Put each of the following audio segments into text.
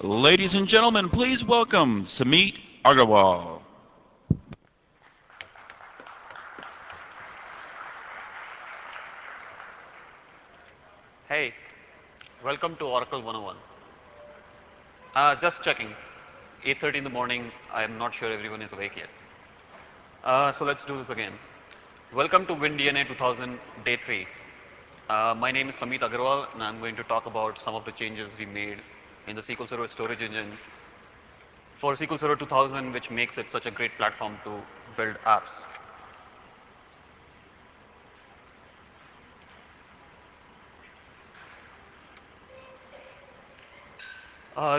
Ladies and gentlemen, please welcome Sameet Agarwal. Hey, welcome to Oracle 101. Just checking. 8:30 in the morning. I am not sure everyone is awake yet. So let's do this again. Welcome to WinDNA 2000 Day 3. My name is Sameet Agarwal, and I'm going to talk about some of the changes we made in the SQL Server storage engine for SQL Server 2000, which makes it such a great platform to build apps.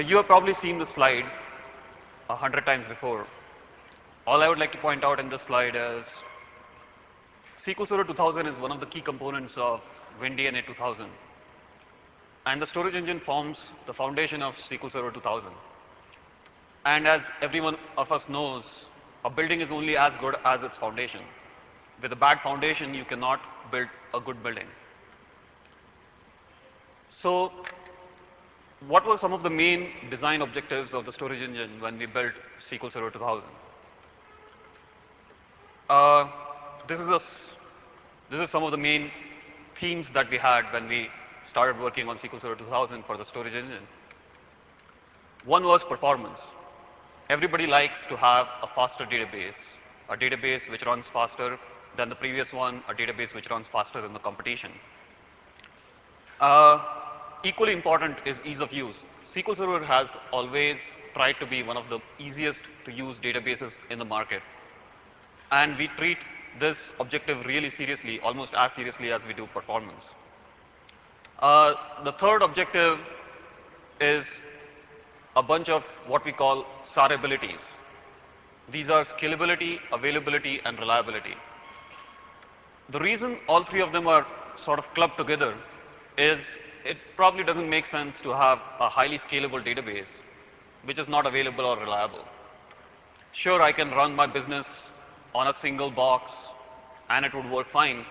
You have probably seen this slide 100 times before. All I would like to point out in this slide is SQL Server 2000 is one of the key components of WinDNA 2000. And the storage engine forms the foundation of SQL Server 2000. And as everyone of us knows, a building is only as good as its foundation. With a bad foundation, you cannot build a good building. So what were some of the main design objectives of the storage engine when we built SQL Server 2000? This is some of the main themes that we had when we started working on SQL Server 2000 for the storage engine. One was performance. Everybody likes to have a faster database, a database which runs faster than the previous one, a database which runs faster than the competition. Equally important is ease of use. SQL Server has always tried to be one of the easiest to use databases in the market. And we treat this objective really seriously, almost as seriously as we do performance. The third objective is a bunch of what we call SAR abilities. These are scalability, availability, and reliability. The reason all three of them are sort of clubbed together is it probably doesn't make sense to have a highly scalable database which is not available or reliable. Sure, I can run my business on a single box and it would work fine,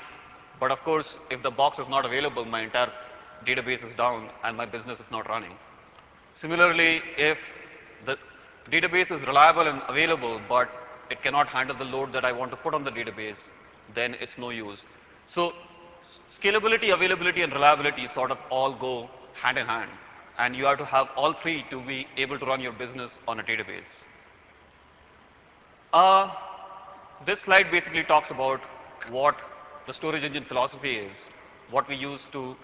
but of course, if the box is not available, my entire database is down and my business is not running. Similarly, if the database is reliable and available, but it cannot handle the load that I want to put on the database, then it's no use. So scalability, availability, and reliability sort of all go hand in hand. And you have to have all three to be able to run your business on a database. This slide basically talks about what the storage engine philosophy is, what we use to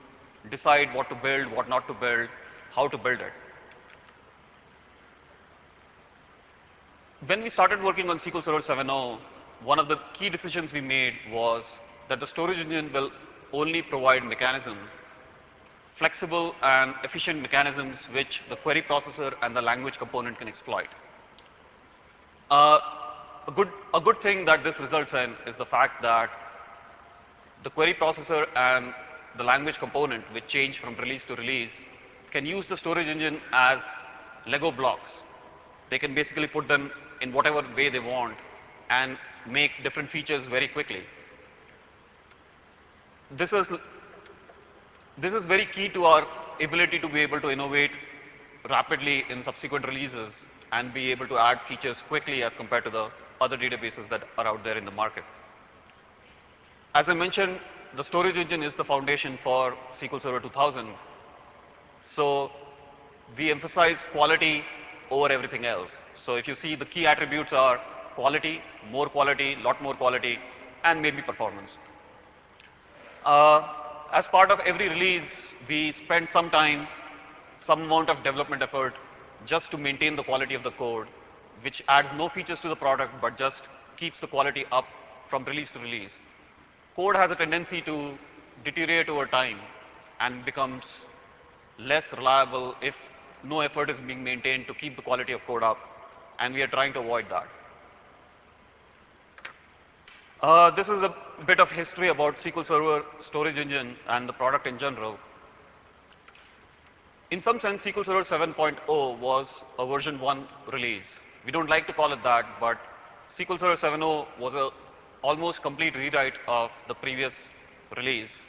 decide what to build, what not to build, how to build it. When we started working on SQL Server 7.0, one of the key decisions we made was that the storage engine will only provide flexible and efficient mechanisms which the query processor and the language component can exploit. A good thing that this results in is the fact that the query processor and the language component, which change from release to release, can use the storage engine as Lego blocks. They can basically put them in whatever way they want and make different features very quickly. This is very key to our ability to be able to innovate rapidly in subsequent releases and be able to add features quickly as compared to the other databases that are out there in the market. As I mentioned, the storage engine is the foundation for SQL Server 2000. So we emphasize quality over everything else. So if you see, the key attributes are quality, lot more quality, and maybe performance. As part of every release, we spend some time, some amount of development effort just to maintain the quality of the code, which adds no features to the product, but just keeps the quality up from release to release. Code has a tendency to deteriorate over time and becomes less reliable if no effort is being maintained to keep the quality of code up, and we are trying to avoid that. This is a bit of history about SQL Server storage engine and the product in general. In some sense, SQL Server 7.0 was a version 1 release. We don't like to call it that, but SQL Server 7.0 was a almost complete rewrite of the previous release.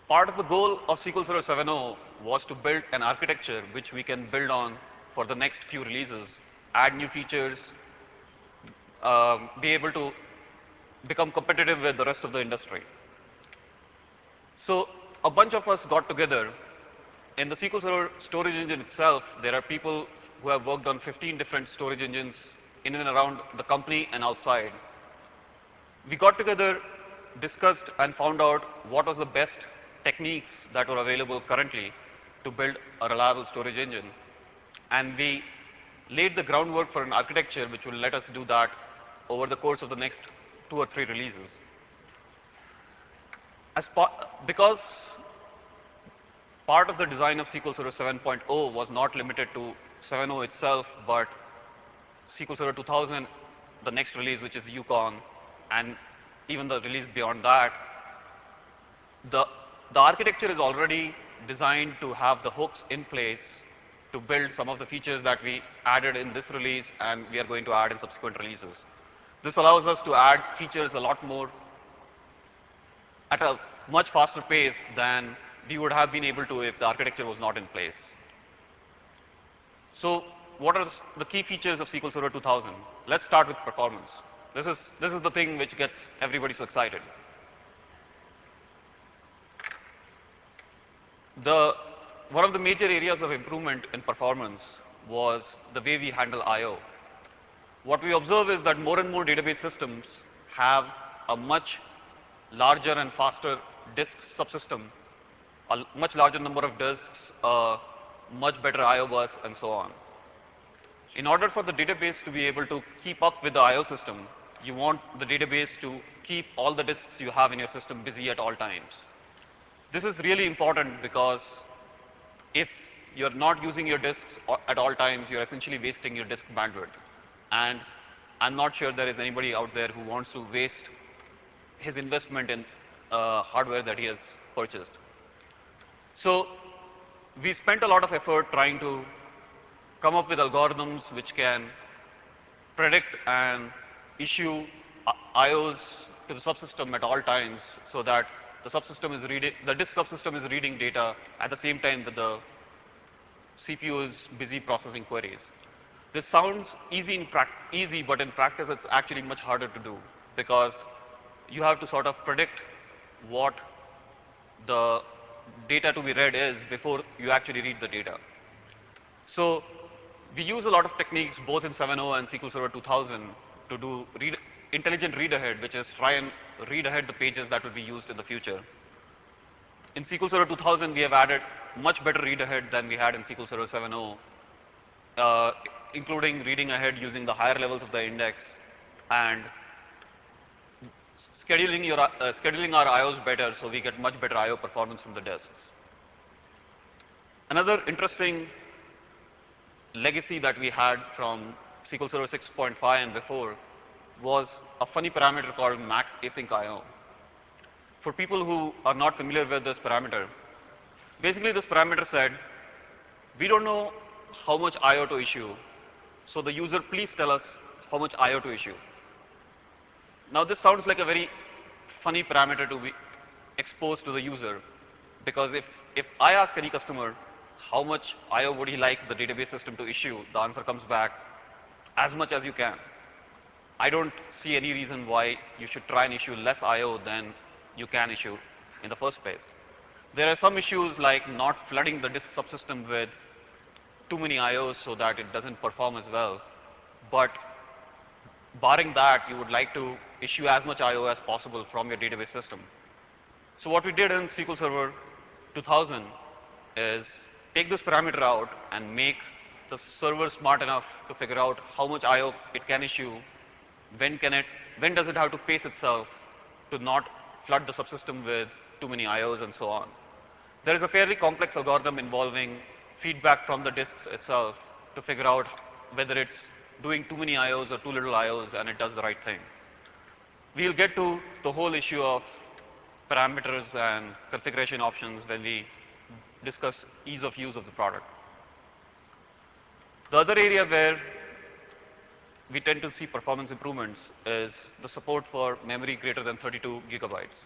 Part of the goal of SQL Server 7.0 was to build an architecture which we can build on for the next few releases, add new features, be able to become competitive with the rest of the industry. So a bunch of us got together. In the SQL Server storage engine itself, there are people who have worked on 15 different storage engines in and around the company and outside. We got together, discussed, and found out what was the best techniques that were available currently to build a reliable storage engine. And we laid the groundwork for an architecture which will let us do that over the course of the next 2 or 3 releases. Because part of the design of SQL Server 7.0 was not limited to 7.0 itself, but SQL Server 2000, the next release, which is Yukon, and even the release beyond that, the architecture is already designed to have the hooks in place to build some of the features that we added in this release and we are going to add in subsequent releases. This allows us to add features a lot more at a much faster pace than we would have been able to if the architecture was not in place. So what are the key features of SQL Server 2000? Let's start with performance. This is the thing which gets everybody so excited. One of the major areas of improvement in performance was the way we handle I/O. What we observe is that more and more database systems have a much larger and faster disk subsystem, a much larger number of disks, a much better I/O bus, and so on. In order for the database to be able to keep up with the I/O system, you want the database to keep all the disks you have in your system busy at all times. This is really important because if you're not using your disks at all times, you're essentially wasting your disk bandwidth. And I'm not sure there is anybody out there who wants to waste his investment in hardware that he has purchased. So we spent a lot of effort trying to come up with algorithms which can predict and issue IOs to the subsystem at all times so that the disk subsystem is reading data at the same time that the CPU is busy processing queries. This sounds easy, but in practice it's actually much harder to do because you have to sort of predict what the data to be read is before you actually read the data. So we use a lot of techniques both in 7.0 and SQL Server 2000 to do intelligent read ahead, which is try and read ahead the pages that will be used in the future. In SQL Server 2000, we have added much better read ahead than we had in SQL Server 7.0, including reading ahead using the higher levels of the index and scheduling our IOs better so we get much better IO performance from the disks. Another interesting legacy that we had from SQL Server 6.5 and before was a funny parameter called max async IO. For people who are not familiar with this parameter, basically this parameter said, we don't know how much IO to issue, so the user please tell us how much IO to issue. Now this sounds like a very funny parameter to be exposed to the user because if I ask any customer how much IO would he like the database system to issue, the answer comes back as much as you can. I don't see any reason why you should try and issue less IO than you can issue in the first place. There are some issues like not flooding the disk subsystem with too many IOs so that it doesn't perform as well. But barring that, you would like to issue as much IO as possible from your database system. So what we did in SQL Server 2000 is take this parameter out and make the server smart enough to figure out how much IO it can issue, when does it have to pace itself to not flood the subsystem with too many IOs and so on. There is a fairly complex algorithm involving feedback from the disks itself to figure out whether it's doing too many IOs or too little IOs and it does the right thing. We'll get to the whole issue of parameters and configuration options when we discuss ease of use of the product. The other area where we tend to see performance improvements is the support for memory greater than 32 gigabytes.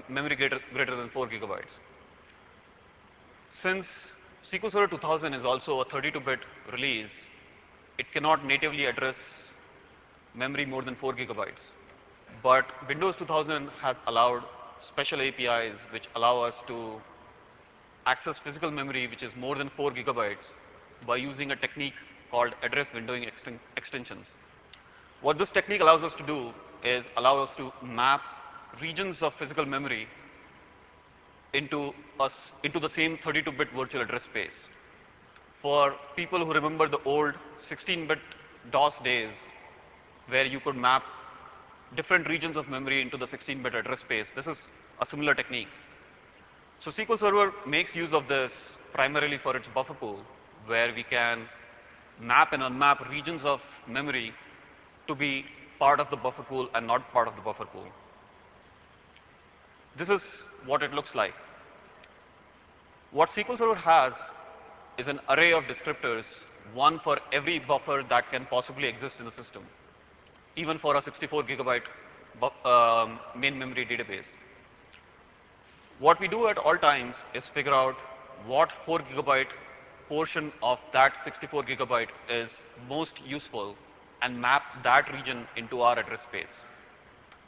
Memory greater than 4 gigabytes. Since SQL Server 2000 is also a 32-bit release, it cannot natively address memory more than 4 gigabytes. But Windows 2000 has allowed special APIs which allow us to access physical memory which is more than 4 gigabytes by using a technique called address windowing extensions. What this technique allows us to do is allow us to map regions of physical memory into the same 32-bit virtual address space. For people who remember the old 16-bit DOS days where you could map different regions of memory into the 16-bit address space, this is a similar technique. So SQL Server makes use of this primarily for its buffer pool, where we can map and unmap regions of memory to be part of the buffer pool and not part of the buffer pool. This is what it looks like. What SQL Server has is an array of descriptors, one for every buffer that can possibly exist in the system, even for a 64 gigabyte main memory database. What we do at all times is figure out what 4 gigabyte portion of that 64 gigabyte is most useful and map that region into our address space.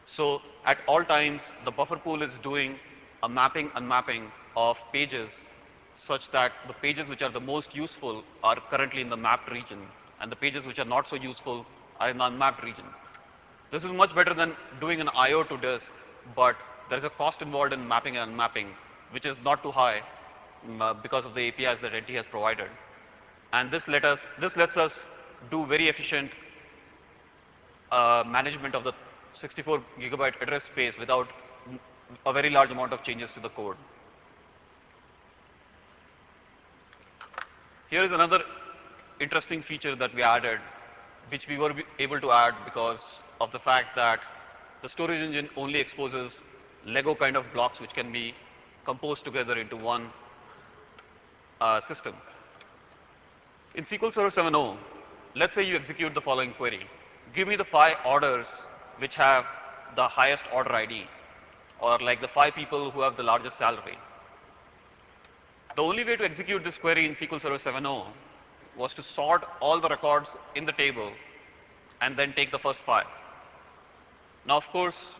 So at all times, the buffer pool is doing a mapping, unmapping of pages such that the pages which are the most useful are currently in the mapped region, and the pages which are not so useful are in the unmapped region. This is much better than doing an I/O to disk, but there is a cost involved in mapping and unmapping, which is not too high because of the APIs that NT has provided. And this lets us do very efficient management of the 64 gigabyte address space without a very large amount of changes to the code. Here is another interesting feature that we added, which we were able to add because of the fact that the storage engine only exposes Lego kind of blocks which can be composed together into one system. In SQL Server 7.0, let's say you execute the following query. Give me the 5 orders which have the highest order ID, or like the 5 people who have the largest salary. The only way to execute this query in SQL Server 7.0 was to sort all the records in the table and then take the first 5. Now, of course,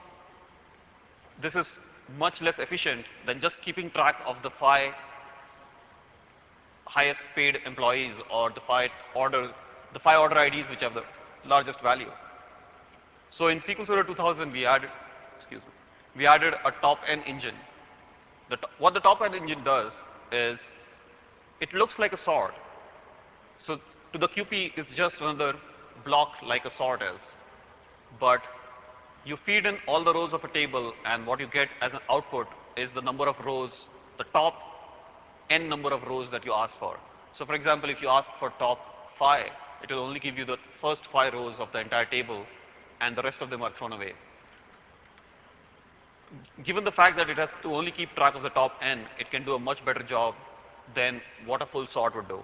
this is much less efficient than just keeping track of the 5 highest paid employees or the 5 order IDs which have the largest value. So in SQL Server 2000, we added a top N engine. What the top N engine does is it looks like a sort. So to the QP, it's just another block like a sort is. But you feed in all the rows of a table, and what you get as an output is the number of rows, the top N number of rows that you asked for. So for example, if you asked for top 5, it will only give you the first 5 rows of the entire table, and the rest of them are thrown away. Given the fact that it has to only keep track of the top N, it can do a much better job than what a full sort would do.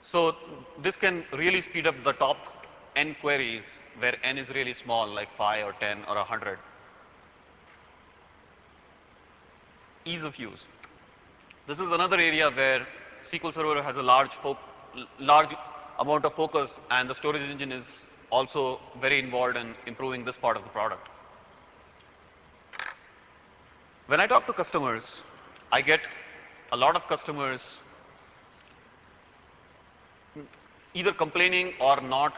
So this can really speed up the top N queries where N is really small, like 5 or 10 or 100. Ease of use. This is another area where SQL Server has a large amount of focus, and the storage engine is also very involved in improving this part of the product. When I talk to customers, I get a lot of customers either complaining or not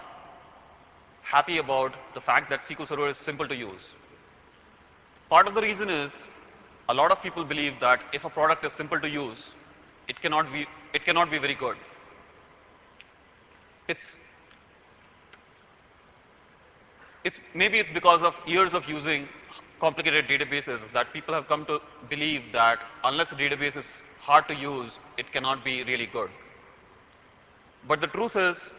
happy about the fact that SQL Server is simple to use. Part of the reason is a lot of people believe that if a product is simple to use, it cannot be very good. Maybe it's because of years of using complicated databases that people have come to believe that unless a database is hard to use, it cannot be really good. But the truth is,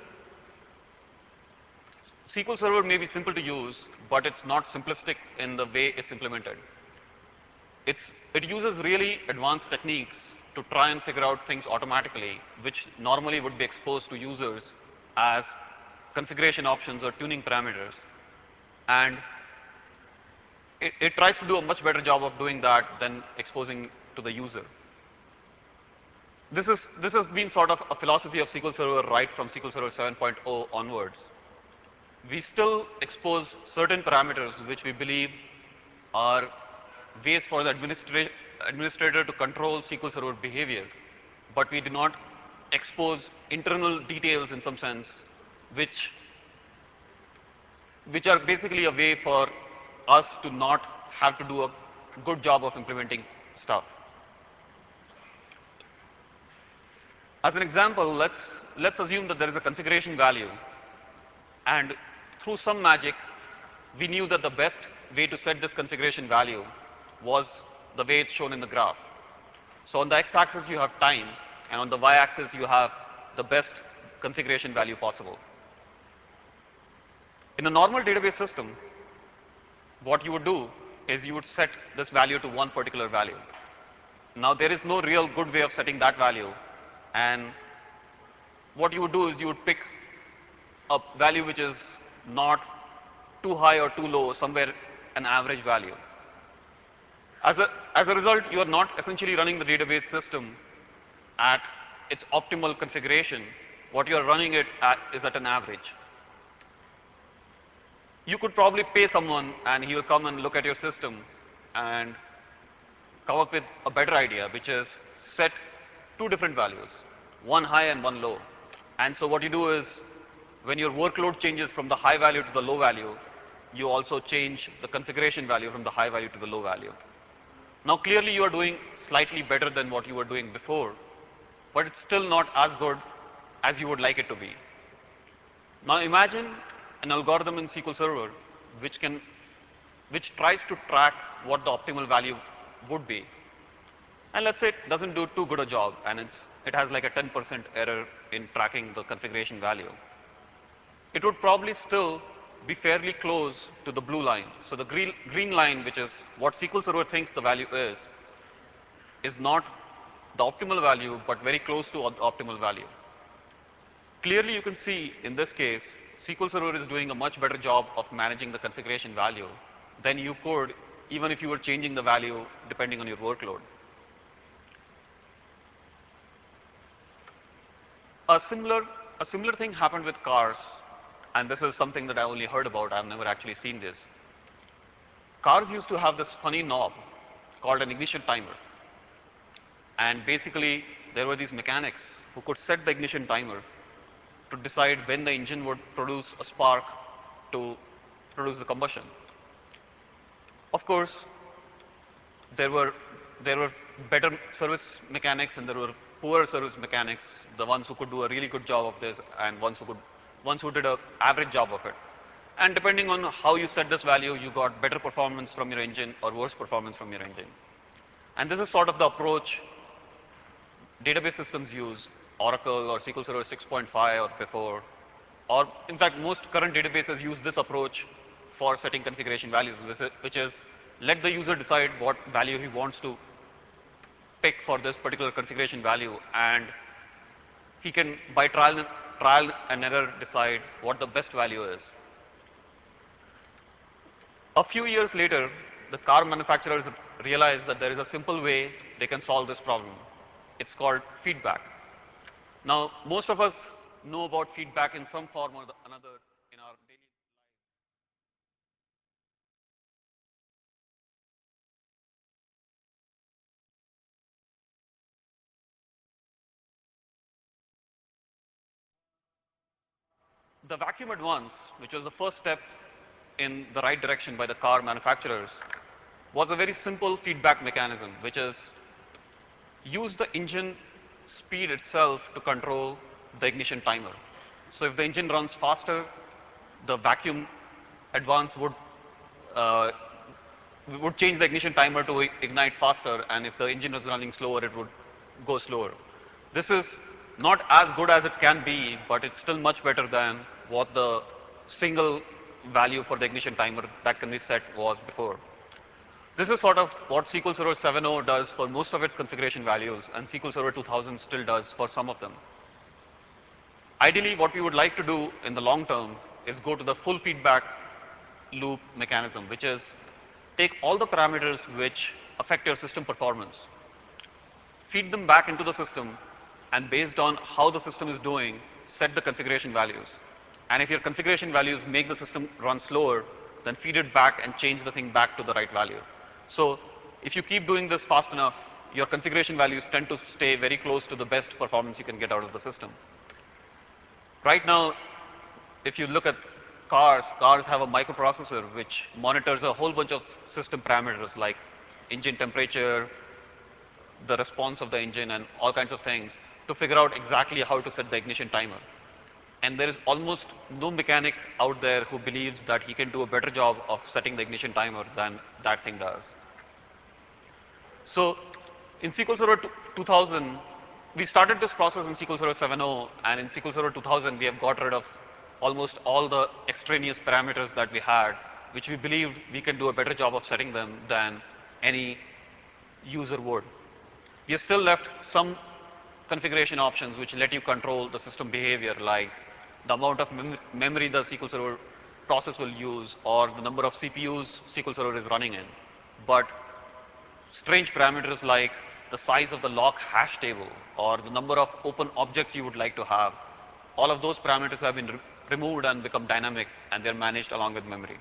SQL Server may be simple to use, but it's not simplistic in the way it's implemented. It uses really advanced techniques to try and figure out things automatically, which normally would be exposed to users as configuration options or tuning parameters. And it tries to do a much better job of doing that than exposing to the user. This has been sort of a philosophy of SQL Server right from SQL Server 7.0 onwards. We still expose certain parameters which we believe are ways for the administrator to control SQL Server behavior, but we do not expose internal details in some sense, which are basically a way for us to not have to do a good job of implementing stuff. As an example, let's assume that there is a configuration value, and through some magic, we knew that the best way to set this configuration value was the way it's shown in the graph. So on the x-axis you have time, and on the y-axis you have the best configuration value possible. In a normal database system, what you would do is you would set this value to one particular value. Now there is no real good way of setting that value, and what you would do is you would pick a value which is not too high or too low, somewhere an average value. As a result, you are not essentially running the database system at its optimal configuration. What you are running it at is at an average. You could probably pay someone and he will come and look at your system and come up with a better idea, which is set two different values, one high and one low. And so what you do is, when your workload changes from the high value to the low value, you also change the configuration value from the high value to the low value. Now clearly you are doing slightly better than what you were doing before, but it's still not as good as you would like it to be. Now imagine an algorithm in SQL Server which tries to track what the optimal value would be. And let's say it doesn't do too good a job, and it has like a 10% error in tracking the configuration value. It would probably still be fairly close to the blue line. So the green line, which is what SQL Server thinks the value is not the optimal value, but very close to the optimal value. Clearly you can see in this case, SQL Server is doing a much better job of managing the configuration value than you could even if you were changing the value depending on your workload. A similar thing happened with cars, and this is something that I only heard about. I've never actually seen this. Cars used to have this funny knob called an ignition timer. And basically, there were these mechanics who could set the ignition timer to decide when the engine would produce a spark to produce the combustion. Of course, there were better service mechanics and there were poor service mechanics, the ones who could do a really good job of this and ones who did an average job of it. And depending on how you set this value, you got better performance from your engine or worse performance from your engine. And this is sort of the approach database systems use, Oracle or SQL Server 6.5 or before, or in fact most current databases use this approach for setting configuration values, which is let the user decide what value he wants to pick for this particular configuration value, and he can, by trial and error, decide what the best value is. A few years later, the car manufacturers realized that there is a simple way they can solve this problem. It's called feedback. Now, most of us know about feedback in some form or another in our daily life. The vacuum advance, which was the first step in the right direction by the car manufacturers, was a very simple feedback mechanism, which is use the engine speed itself to control the ignition timer. So if the engine runs faster, the vacuum advance would change the ignition timer to ignite faster, and if the engine is running slower, it would go slower. This is not as good as it can be, but it's still much better than what the single value for the ignition timer that can be set was before. This is sort of what SQL Server 7.0 does for most of its configuration values, and SQL Server 2000 still does for some of them. Ideally, what we would like to do in the long term is go to the full feedback loop mechanism, which is take all the parameters which affect your system performance, feed them back into the system, and based on how the system is doing, set the configuration values. And if your configuration values make the system run slower, then feed it back and change the thing back to the right value. So if you keep doing this fast enough, your configuration values tend to stay very close to the best performance you can get out of the system. Right now, if you look at cars have a microprocessor which monitors a whole bunch of system parameters like engine temperature, the response of the engine, and all kinds of things to figure out exactly how to set the ignition timer. And there is almost no mechanic out there who believes that he can do a better job of setting the ignition timer than that thing does. So in SQL Server 2000, we started this process in SQL Server 7.0, and in SQL Server 2000, we have got rid of almost all the extraneous parameters that we had, which we believed we can do a better job of setting them than any user would. We have still left some configuration options which let you control the system behavior, like the amount of memory the SQL Server process will use or the number of CPUs SQL Server is running in. But strange parameters like the size of the lock hash table or the number of open objects you would like to have, all of those parameters have been removed and become dynamic, and they're managed along with memory.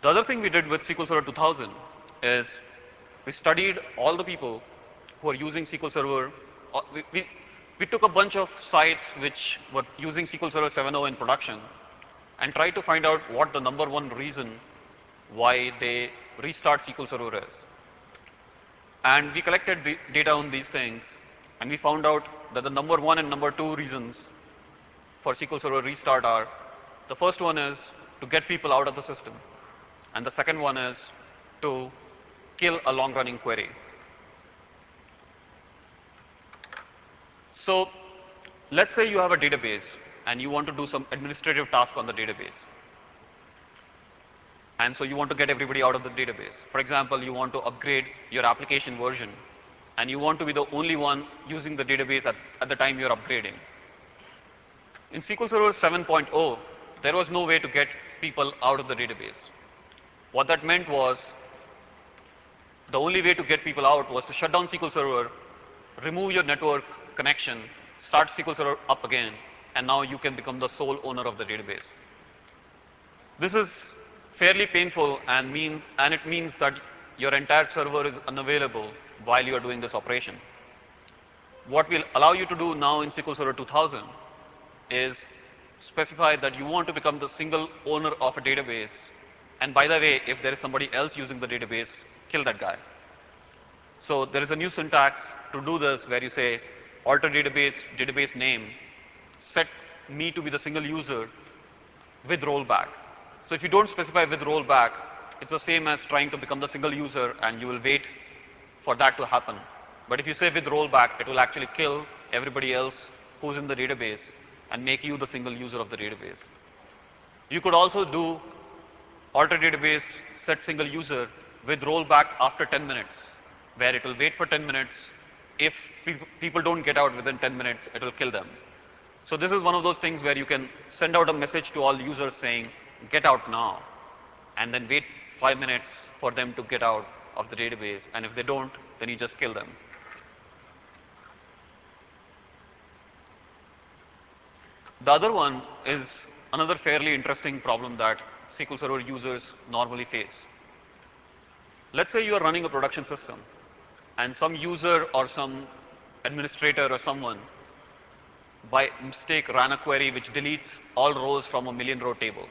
The other thing we did with SQL Server 2000 is we studied all the people who are using SQL Server. We took a bunch of sites which were using SQL Server 7.0 in production and tried to find out what the number one reason why they restart SQL Server is. And we collected the data on these things, and we found out that the number one and number two reasons for SQL Server restart are, the first one is to get people out of the system, and the second one is to kill a long-running query. So let's say you have a database and you want to do some administrative task on the database. And so you want to get everybody out of the database. For example, you want to upgrade your application version, and you want to be the only one using the database at the time you're upgrading. In SQL Server 7.0, there was no way to get people out of the database. What that meant was the only way to get people out was to shut down SQL Server, remove your network connection, start SQL Server up again, and now you can become the sole owner of the database. This is fairly painful and it means that your entire server is unavailable while you are doing this operation. What we'll allow you to do now in SQL Server 2000 is specify that you want to become the single owner of a database. And by the way, if there is somebody else using the database, kill that guy. So there is a new syntax to do this where you say alter database name, set me to be the single user with rollback. So if you don't specify with rollback, it's the same as trying to become the single user, and you will wait for that to happen. But if you say with rollback, it will actually kill everybody else who's in the database and make you the single user of the database. You could also do alter database set single user with rollback after 10 minutes, where it will wait for 10 minutes. If people don't get out within 10 minutes, it will kill them. So this is one of those things where you can send out a message to all users saying, get out now, and then wait 5 minutes for them to get out of the database. And if they don't, then you just kill them. The other one is another fairly interesting problem that SQL Server users normally face. Let's say you are running a production system, and some user or some administrator or someone by mistake ran a query which deletes all rows from a million row table.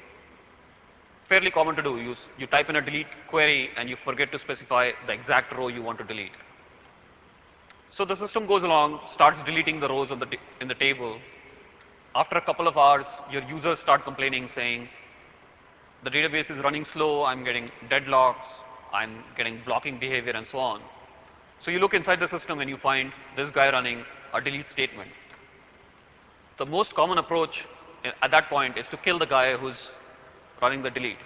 Fairly common to do. You type in a delete query and you forget to specify the exact row you want to delete. So the system goes along, starts deleting the rows in the table. After a couple of hours, your users start complaining, saying, the database is running slow, I'm getting deadlocks, I'm getting blocking behavior, and so on. So you look inside the system and you find this guy running a delete statement. The most common approach at that point is to kill the guy who's running the delete.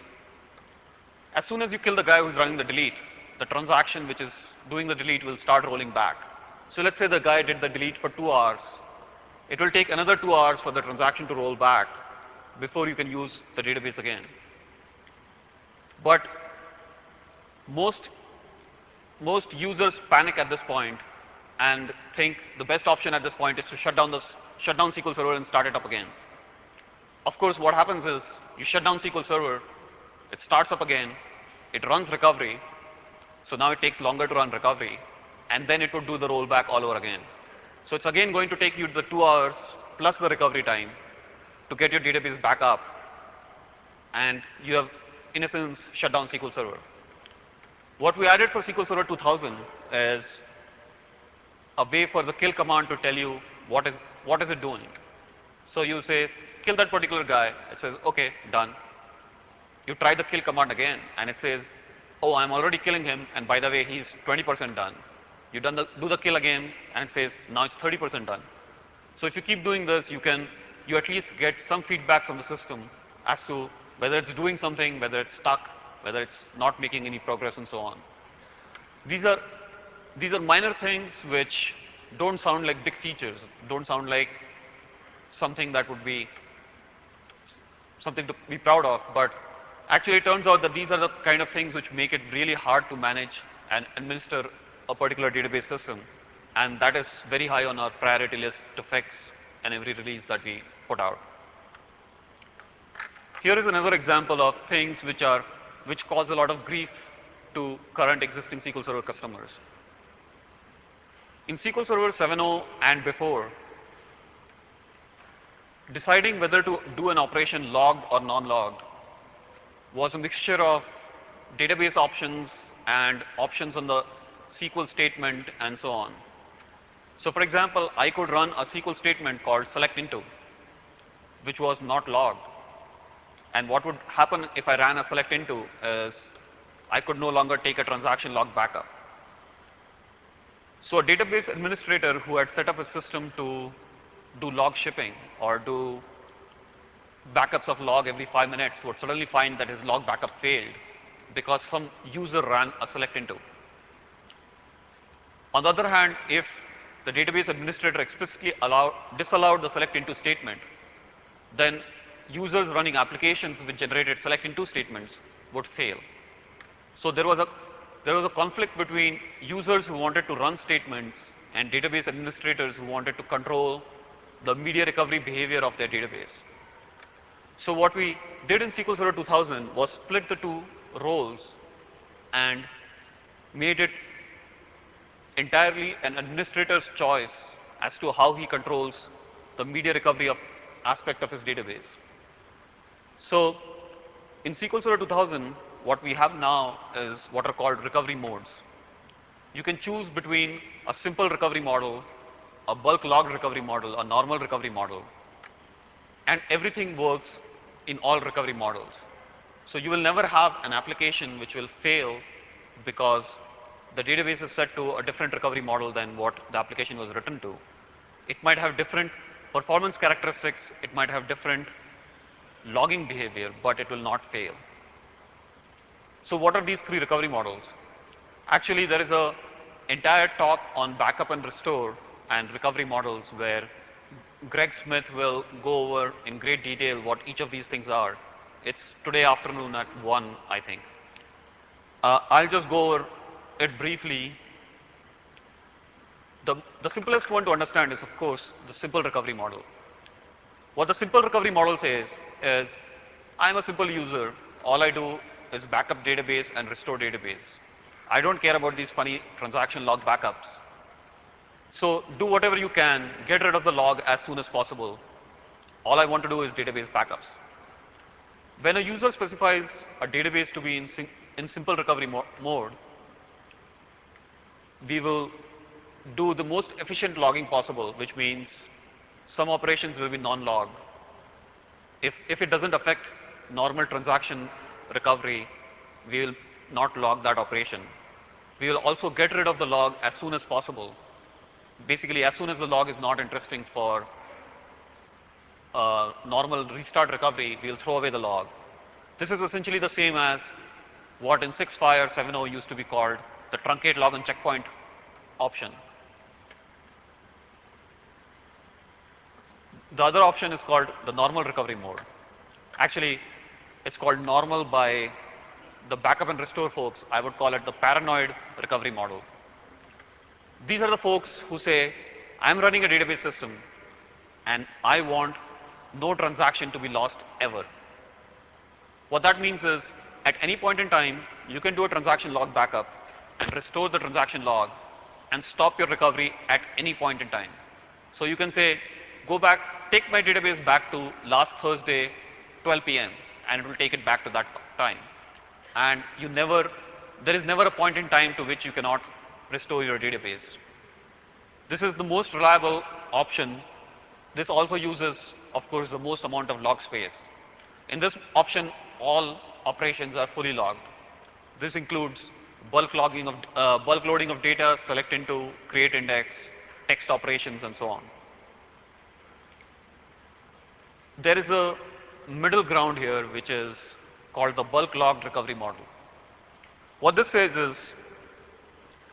As soon as you kill the guy who's running the delete, the transaction which is doing the delete will start rolling back. So let's say the guy did the delete for 2 hours. It will take another 2 hours for the transaction to roll back before you can use the database again. But most users panic at this point and think the best option at this point is to shut down SQL Server and start it up again. Of course, what happens is you shut down SQL Server, it starts up again, it runs recovery, so now it takes longer to run recovery, and then it would do the rollback all over again. So it's again going to take you the 2 hours plus the recovery time to get your database back up, and you have, in essence, shut down SQL Server. What we added for SQL Server 2000 is a way for the kill command to tell you what is it doing. So you say, kill that particular guy. It says, OK, done. You try the kill command again, and it says, oh, I'm already killing him, and by the way, he's 20% done. You do the kill again, and it says, now it's 30% done. So if you keep doing this, you at least get some feedback from the system as to whether it's doing something, whether it's stuck, whether it's not making any progress, and so on. These are minor things which don't sound like big features, don't sound like something that would be something to be proud of, but actually it turns out that these are the kind of things which make it really hard to manage and administer a particular database system, and that is very high on our priority list to fix in every release that we put out. Here is another example of things which cause a lot of grief to current existing SQL Server customers. In SQL Server 7.0 and before, deciding whether to do an operation logged or non-logged was a mixture of database options and options on the SQL statement and so on. So for example, I could run a SQL statement called select into, which was not logged. And what would happen if I ran a select into is I could no longer take a transaction log backup. So a database administrator who had set up a system to do log shipping or do backups of log every 5 minutes would suddenly find that his log backup failed because some user ran a select into. On the other hand, if the database administrator explicitly disallowed the select into statement, then users running applications which generated select into statements would fail. So there was a conflict between users who wanted to run statements and database administrators who wanted to control the media recovery behavior of their database. So what we did in SQL Server 2000 was split the two roles and made it entirely an administrator's choice as to how he controls the media recovery aspect of his database. So in SQL Server 2000, what we have now is what are called recovery modes. You can choose between a simple recovery model, a bulk logged recovery model, a normal recovery model, and everything works in all recovery models. So you will never have an application which will fail because the database is set to a different recovery model than what the application was written to. It might have different performance characteristics, it might have different logging behavior, but it will not fail. So what are these three recovery models? Actually, there is an entire talk on backup and restore and recovery models where Greg Smith will go over in great detail what each of these things are. It's today afternoon at 1, I think. I'll just go over it briefly. The simplest one to understand is, of course, the simple recovery model. What the simple recovery model says is, I'm a simple user. All I do is backup database and restore database. I don't care about these funny transaction log backups. So do whatever you can, get rid of the log as soon as possible. All I want to do is database backups. When a user specifies a database to be in simple recovery mode, we will do the most efficient logging possible, which means some operations will be non-logged. If it doesn't affect normal transaction recovery, we will not log that operation. We will also get rid of the log as soon as possible. Basically, as soon as the log is not interesting for normal restart recovery, we will throw away the log. This is essentially the same as what in 6.5 or 7.0 used to be called the truncate log and checkpoint option. The other option is called the normal recovery mode. Actually, it's called normal by the backup and restore folks. I would call it the paranoid recovery model. These are the folks who say, I'm running a database system and I want no transaction to be lost ever. What that means is, at any point in time, you can do a transaction log backup and restore the transaction log and stop your recovery at any point in time. So you can say, go back, take my database back to last Thursday, 12 p.m., and it will take it back to that time. And there is never a point in time to which you cannot restore your database. This is the most reliable option. This also uses, of course, the most amount of log space. In this option, all operations are fully logged. This includes bulk loading of data, select into, create index, text operations, and so on. There is a middle ground here, which is called the bulk logged recovery model. What this says is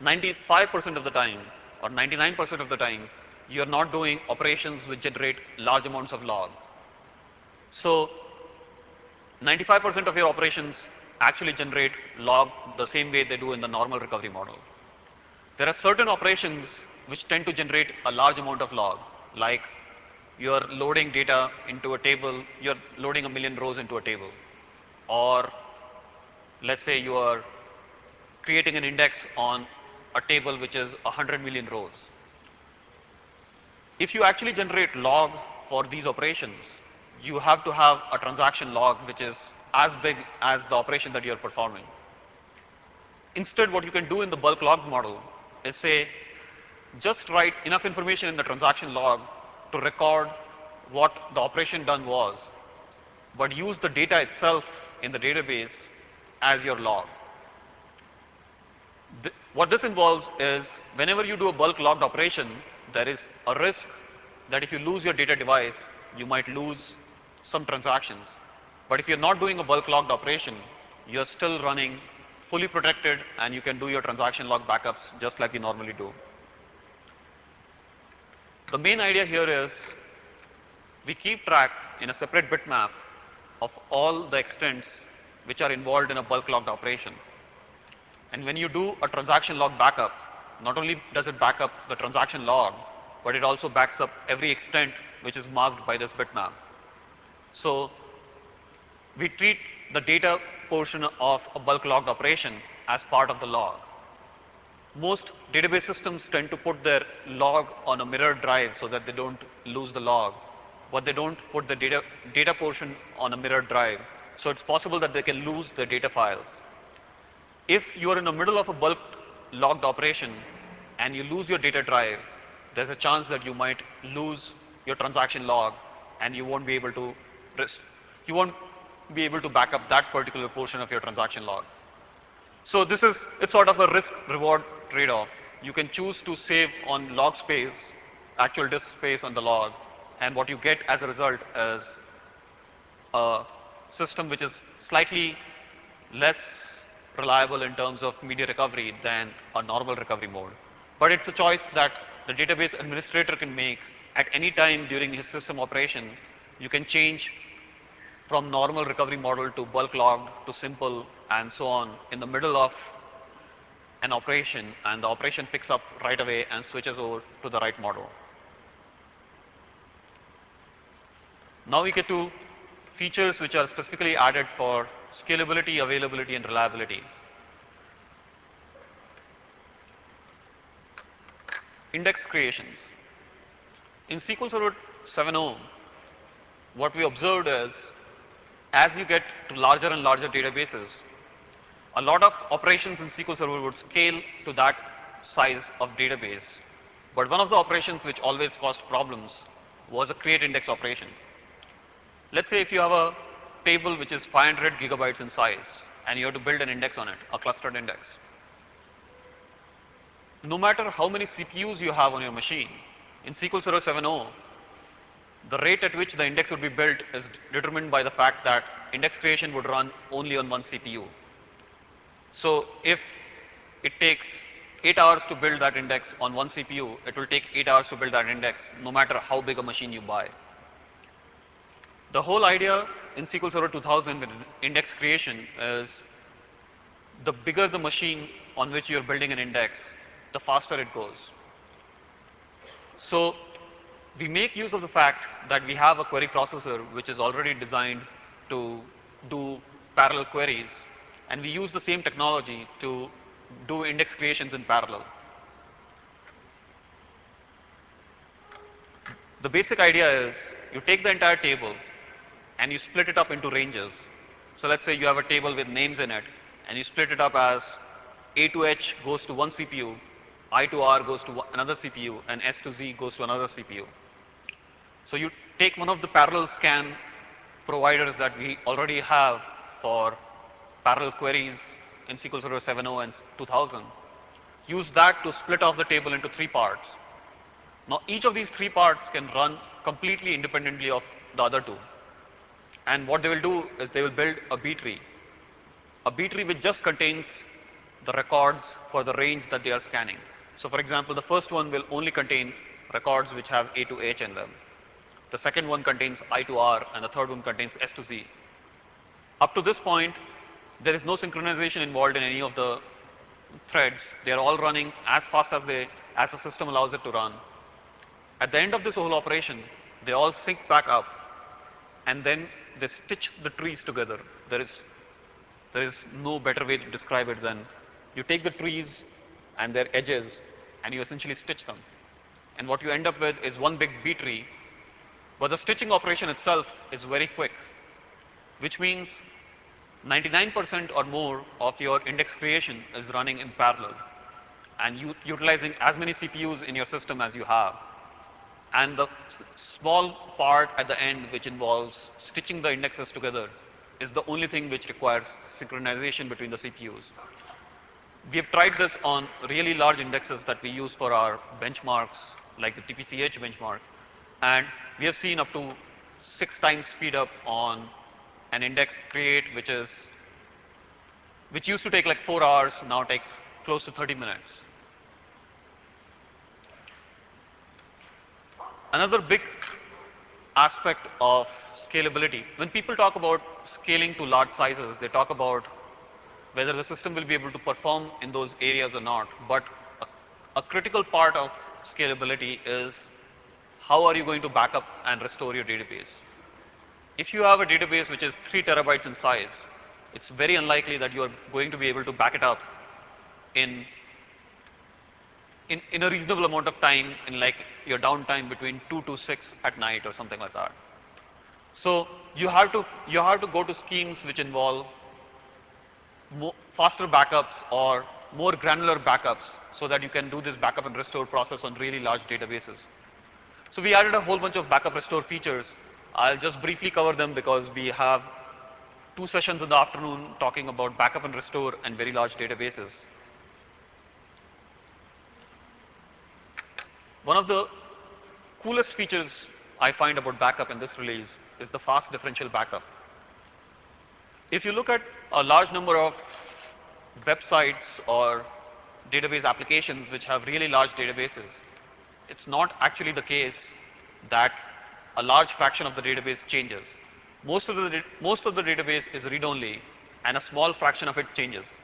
95% of the time or 99% of the time, you are not doing operations which generate large amounts of log. So 95% of your operations actually generate log the same way they do in the normal recovery model. There are certain operations which tend to generate a large amount of log, like you're loading data into a table, you're loading 1,000,000 rows into a table. Or let's say you are creating an index on a table which is 100 million rows. If you actually generate log for these operations, you have to have a transaction log which is as big as the operation that you're performing. Instead, what you can do in the bulk log model is say, just write enough information in the transaction log to record what the operation done was, but use the data itself in the database as your log. What this involves is, whenever you do a bulk logged operation, there is a risk that if you lose your data device, you might lose some transactions. But if you're not doing a bulk logged operation, you're still running fully protected and you can do your transaction log backups just like you normally do. The main idea here is we keep track in a separate bitmap of all the extents which are involved in a bulk logged operation. And when you do a transaction log backup, not only does it back up the transaction log, but it also backs up every extent which is marked by this bitmap. So we treat the data portion of a bulk logged operation as part of the log. Most database systems tend to put their log on a mirrored drive so that they don't lose the log, but they don't put the data portion on a mirrored drive. So it's possible that they can lose the data files. If you are in the middle of a bulk logged operation and you lose your data drive, there's a chance that you might lose your transaction log and you won't be able to back up that particular portion of your transaction log. So it's sort of a risk reward trade-off. You can choose to save on log space, actual disk space on the log, and what you get as a result is a system which is slightly less reliable in terms of media recovery than a normal recovery mode. But it's a choice that the database administrator can make at any time during his system operation. You can change from normal recovery model to bulk logged to simple and so on in the middle of an operation, and the operation picks up right away and switches over to the right model. Now we get to features which are specifically added for scalability, availability, and reliability. Index creations. In SQL Server 7.0, what we observed is, as you get to larger and larger databases, a lot of operations in SQL Server would scale to that size of database. But one of the operations which always caused problems was a create index operation. Let's say if you have a table which is 500 gigabytes in size and you have to build an index on it, a clustered index. No matter how many CPUs you have on your machine, in SQL Server 7.0, the rate at which the index would be built is determined by the fact that index creation would run only on one CPU. So if it takes 8 hours to build that index on one CPU, it will take 8 hours to build that index, no matter how big a machine you buy. The whole idea in SQL Server 2000 with index creation is, the bigger the machine on which you're building an index, the faster it goes. So we make use of the fact that we have a query processor which is already designed to do parallel queries, and we use the same technology to do index creations in parallel. The basic idea is you take the entire table and you split it up into ranges. So let's say you have a table with names in it, and you split it up as A to H goes to one CPU, I to R goes to another CPU, and S to Z goes to another CPU. So you take one of the parallel scan providers that we already have for parallel queries in SQL Server 7.0 and 2000, use that to split off the table into three parts. Now each of these three parts can run completely independently of the other two. And what they will do is they will build a B tree. A B tree which just contains the records for the range that they are scanning. So for example, the first one will only contain records which have A to H in them. The second one contains I to R, and the third one contains S to Z. Up to this point, there is no synchronization involved in any of the threads. They are all running as fast as the system allows it to run. At the end of this whole operation, they all sync back up, and then they stitch the trees together. There is no better way to describe it than you take the trees and their edges and you essentially stitch them. And what you end up with is one big B tree, but the stitching operation itself is very quick, which means 99% or more of your index creation is running in parallel and utilizing as many CPUs in your system as you have. And the small part at the end which involves stitching the indexes together is the only thing which requires synchronization between the CPUs. We have tried this on really large indexes that we use for our benchmarks, like the TPCH benchmark, and we have seen up to 6 times speed up on an index create, which used to take like 4 hours, now takes close to 30 minutes. Another big aspect of scalability, when people talk about scaling to large sizes, they talk about whether the system will be able to perform in those areas or not. But a critical part of scalability is how are you going to back up and restore your database. If you have a database which is 3 terabytes in size, it's very unlikely that you are going to be able to back it up in a reasonable amount of time, in like your downtime between 2 to 6 at night or something like that. So you have to go to schemes which involve faster backups or more granular backups so that you can do this backup and restore process on really large databases. So we added a whole bunch of backup restore features. I'll just briefly cover them because we have 2 sessions in the afternoon talking about backup and restore and very large databases. One of the coolest features I find about backup in this release is the fast differential backup. If you look at a large number of websites or database applications which have really large databases, it's not actually the case that a large fraction of the database changes. Most of the database is read-only, and a small fraction of it changes.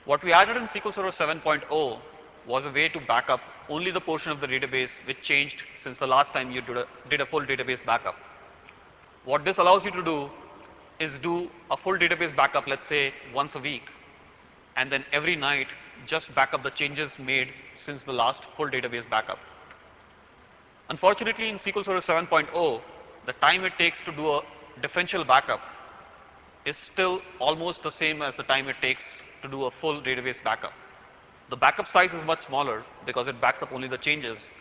What we added in SQL Server 7.0 was a way to back up only the portion of the database which changed since the last time you did a full database backup. What this allows you to do is do a full database backup, let's say once a week, and then every night just back up the changes made since the last full database backup. Unfortunately, in SQL Server 7.0, the time it takes to do a differential backup is still almost the same as the time it takes to do a full database backup. The backup size is much smaller because it backs up only the changes,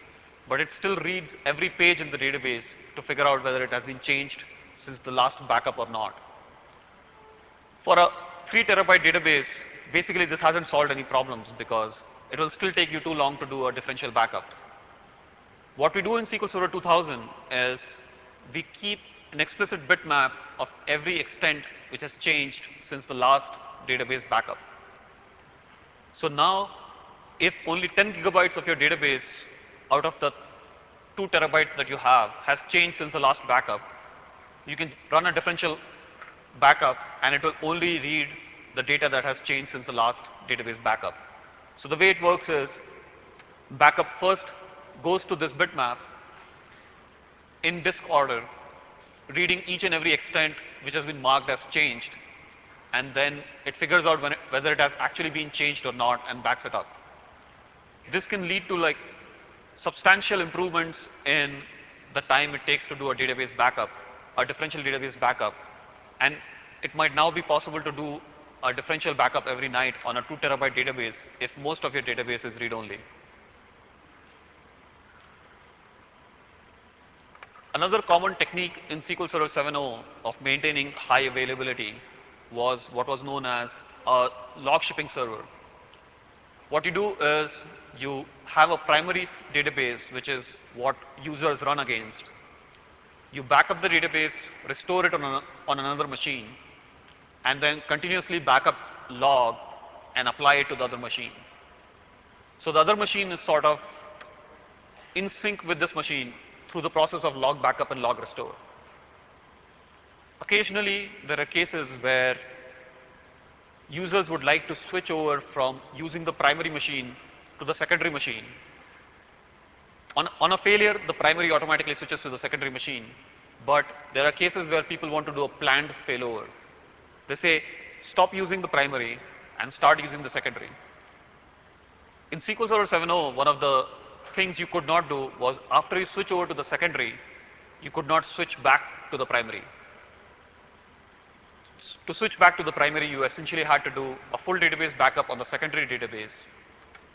but it still reads every page in the database to figure out whether it has been changed since the last backup or not. For a 3 terabyte database, basically this hasn't solved any problems because it will still take you too long to do a differential backup. What we do in SQL Server 2000 is we keep an explicit bitmap of every extent which has changed since the last database backup. So now, if only 10 gigabytes of your database out of the 2 terabytes that you have has changed since the last backup, you can run a differential backup and it will only read the data that has changed since the last database backup. So the way it works is backup first goes to this bitmap in disk order, reading each and every extent which has been marked as changed, and then it figures out whether it has actually been changed or not and backs it up. This can lead to like substantial improvements in the time it takes to do a database backup, a differential database backup, and it might now be possible to do a differential backup every night on a 2 terabyte database if most of your database is read-only. Another common technique in SQL Server 7.0 of maintaining high availability was what was known as a log shipping server. What you do is you have a primary database, which is what users run against. You back up the database, restore it on another machine, and then continuously back up log and apply it to the other machine. So the other machine is sort of in sync with this machine through the process of log backup and log restore. Occasionally, there are cases where users would like to switch over from using the primary machine to the secondary machine. On a failure, the primary automatically switches to the secondary machine, but there are cases where people want to do a planned failover. They say, stop using the primary and start using the secondary. In SQL Server 7.0, one of the things you could not do was after you switch over to the secondary, you could not switch back to the primary. To switch back to the primary, you essentially had to do a full database backup on the secondary database,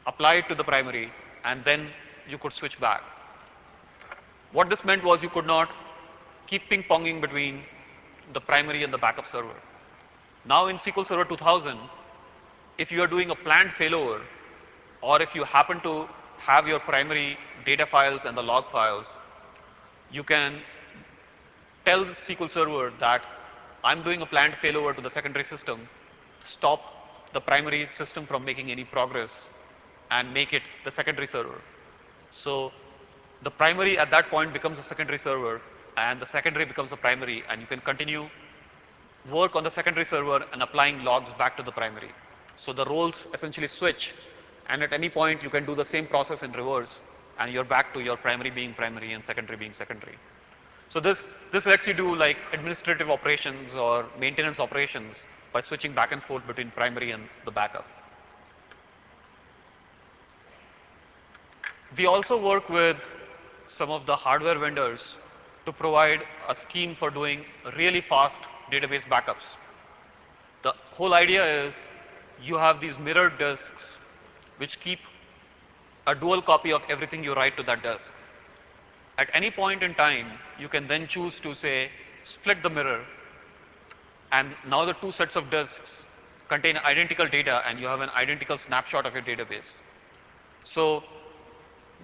apply it to the primary, and then you could switch back. What this meant was you could not keep ping-ponging between the primary and the backup server. Now in SQL Server 2000, if you are doing a planned failover, or if you happen to have your primary data files and the log files, you can tell the SQL Server that I'm doing a planned failover to the secondary system, stop the primary system from making any progress, and make it the secondary server. So the primary at that point becomes a secondary server, and the secondary becomes the primary, and you can continue work on the secondary server and applying logs back to the primary. So the roles essentially switch, and at any point you can do the same process in reverse, and you're back to your primary being primary and secondary being secondary. So this lets you do like administrative operations or maintenance operations by switching back and forth between primary and the backup. We also work with some of the hardware vendors to provide a scheme for doing really fast database backups. The whole idea is you have these mirrored disks which keep a dual copy of everything you write to that disk. At any point in time, you can then choose to say, split the mirror, and now the two sets of disks contain identical data, and you have an identical snapshot of your database. So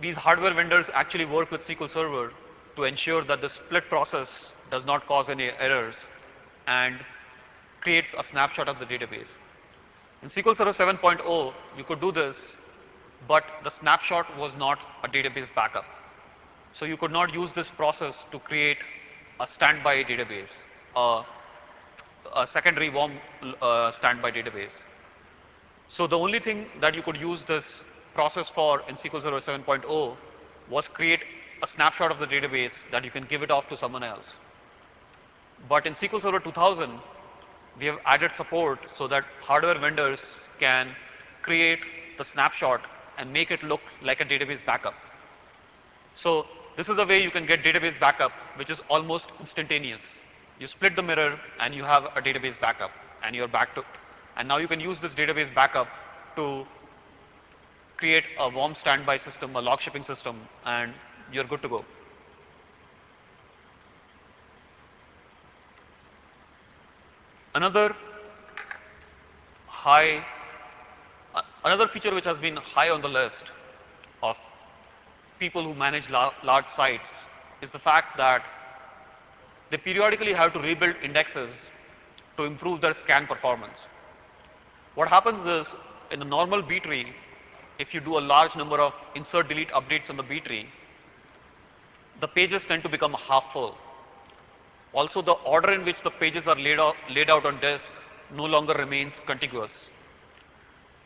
these hardware vendors actually work with SQL Server to ensure that the split process does not cause any errors and creates a snapshot of the database. In SQL Server 7.0, you could do this, but the snapshot was not a database backup. So you could not use this process to create a standby database, a secondary warm standby database. So the only thing that you could use this process for in SQL Server 7.0 was create a snapshot of the database that you can give it off to someone else. But in SQL Server 2000, we have added support so that hardware vendors can create the snapshot and make it look like a database backup. So this is a way you can get database backup, which is almost instantaneous. You split the mirror and you have a database backup, and you're back to, and now you can use this database backup to create a warm standby system, a log shipping system, and you're good to go. Another feature which has been high on the list of people who manage large sites is the fact that they periodically have to rebuild indexes to improve their scan performance. What happens is, in a normal B tree, if you do a large number of insert delete updates on the B tree, the pages tend to become half full. Also, the order in which the pages are laid out on disk no longer remains contiguous.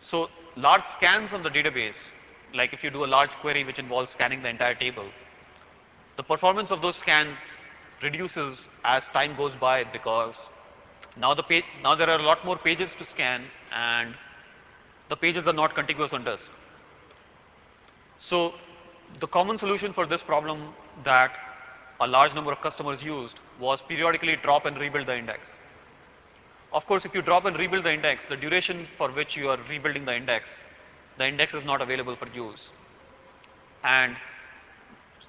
So large scans on the database like if you do a large query which involves scanning the entire table, the performance of those scans reduces as time goes by because now there are a lot more pages to scan and the pages are not contiguous on disk. So the common solution for this problem that a large number of customers used was periodically drop and rebuild the index. Of course, if you drop and rebuild the index, the duration for which you are rebuilding the index is not available for use. And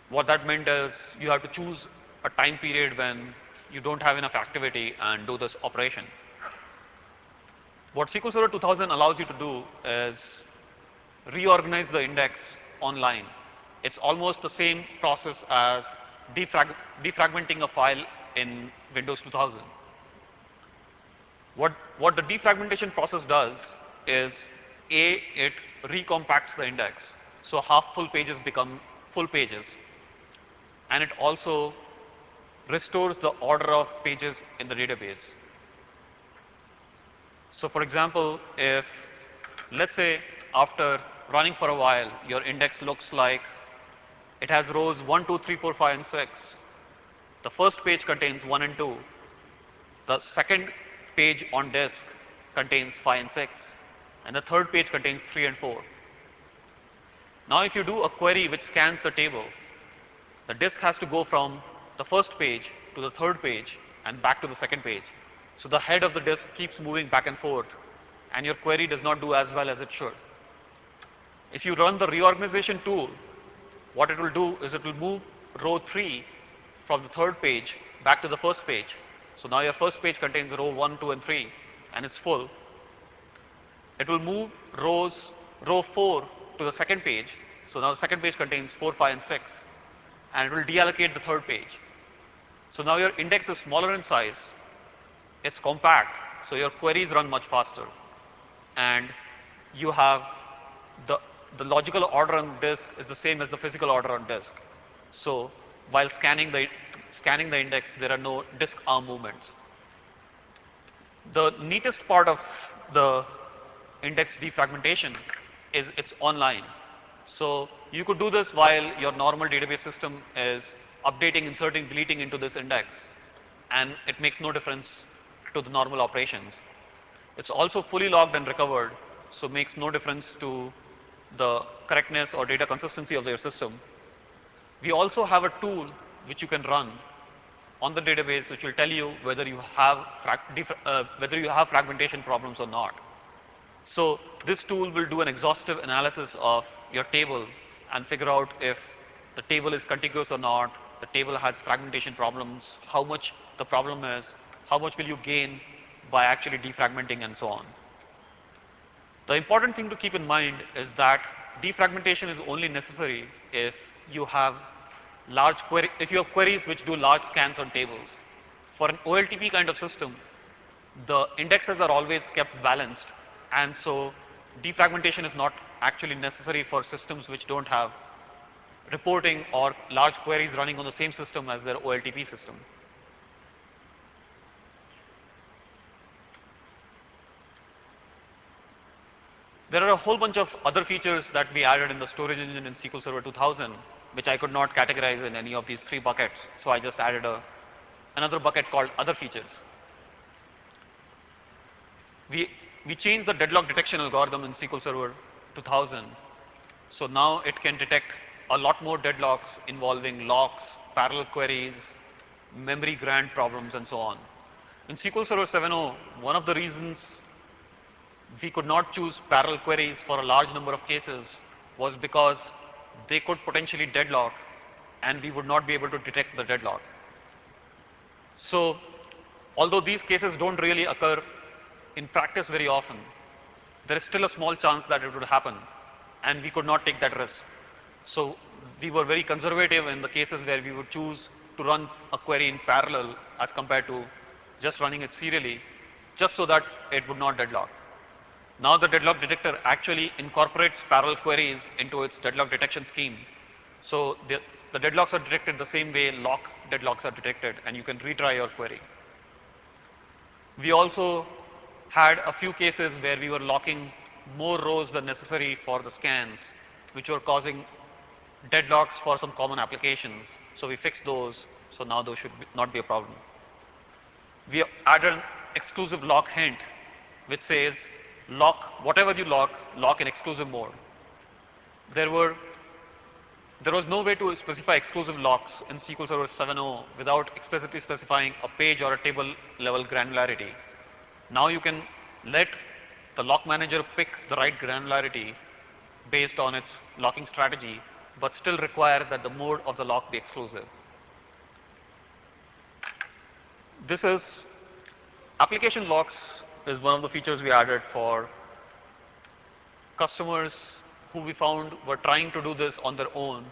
what that meant is you have to choose a time period when you don't have enough activity and do this operation. What SQL Server 2000 allows you to do is reorganize the index online. It's almost the same process as defragmenting a file in Windows 2000. What the defragmentation process does is, A, it recompacts the index. So half full pages become full pages. And it also restores the order of pages in the database. So for example, if let's say after running for a while, your index looks like it has rows 1, 2, 3, 4, 5, and 6. The first page contains 1 and 2. The second page on disk contains 5 and 6. And the third page contains 3 and 4. Now if you do a query which scans the table, the disk has to go from the first page to the third page and back to the second page. So the head of the disk keeps moving back and forth, and your query does not do as well as it should. If you run the reorganization tool, what it will do is it will move row 3 from the third page back to the first page. So now your first page contains row 1, 2, and 3, and it's full. It will move row 4 to the second page. So now the second page contains 4, 5, and 6, and it will deallocate the third page. So now your index is smaller in size, it's compact, so your queries run much faster, and you have the logical order on disk is the same as the physical order on disk. So while scanning the index, there are no disk arm movements. The neatest part of the index defragmentation is it's online. So you could do this while your normal database system is updating, inserting, deleting into this index, and it makes no difference to the normal operations. It's also fully logged and recovered, so makes no difference to the correctness or data consistency of your system. We also have a tool which you can run on the database which will tell you whether you have fragmentation problems or not. So this tool will do an exhaustive analysis of your table and figure out if the table is contiguous or not, the table has fragmentation problems, how much the problem is, how much will you gain by actually defragmenting, and so on. The important thing to keep in mind is that defragmentation is only necessary if you have queries which do large scans on tables. For an OLTP kind of system, the indexes are always kept balanced, and so defragmentation is not actually necessary for systems which don't have reporting or large queries running on the same system as their OLTP system. There are a whole bunch of other features that we added in the storage engine in SQL Server 2000, which I could not categorize in any of these 3 buckets. So I just added another bucket called other features. We changed the deadlock detection algorithm in SQL Server 2000. So now it can detect a lot more deadlocks involving locks, parallel queries, memory grant problems, and so on. In SQL Server 7.0, one of the reasons we could not choose parallel queries for a large number of cases was because they could potentially deadlock and we would not be able to detect the deadlock. So although these cases don't really occur in practice very often, there is still a small chance that it would happen, and we could not take that risk. So we were very conservative in the cases where we would choose to run a query in parallel as compared to just running it serially, just so that it would not deadlock. Now the deadlock detector actually incorporates parallel queries into its deadlock detection scheme. So the deadlocks are detected the same way lock deadlocks are detected, and you can retry your query. We also had a few cases where we were locking more rows than necessary for the scans, which were causing deadlocks for some common applications. So we fixed those. So now those should not be a problem. We added an exclusive lock hint, which says lock whatever you lock, lock in exclusive mode. There were there was no way to specify exclusive locks in SQL Server 7.0 without explicitly specifying a page or a table level granularity. Now you can let the lock manager pick the right granularity based on its locking strategy, but still require that the mode of the lock be exclusive. This is application locks is one of the features we added for customers who we found were trying to do this on their own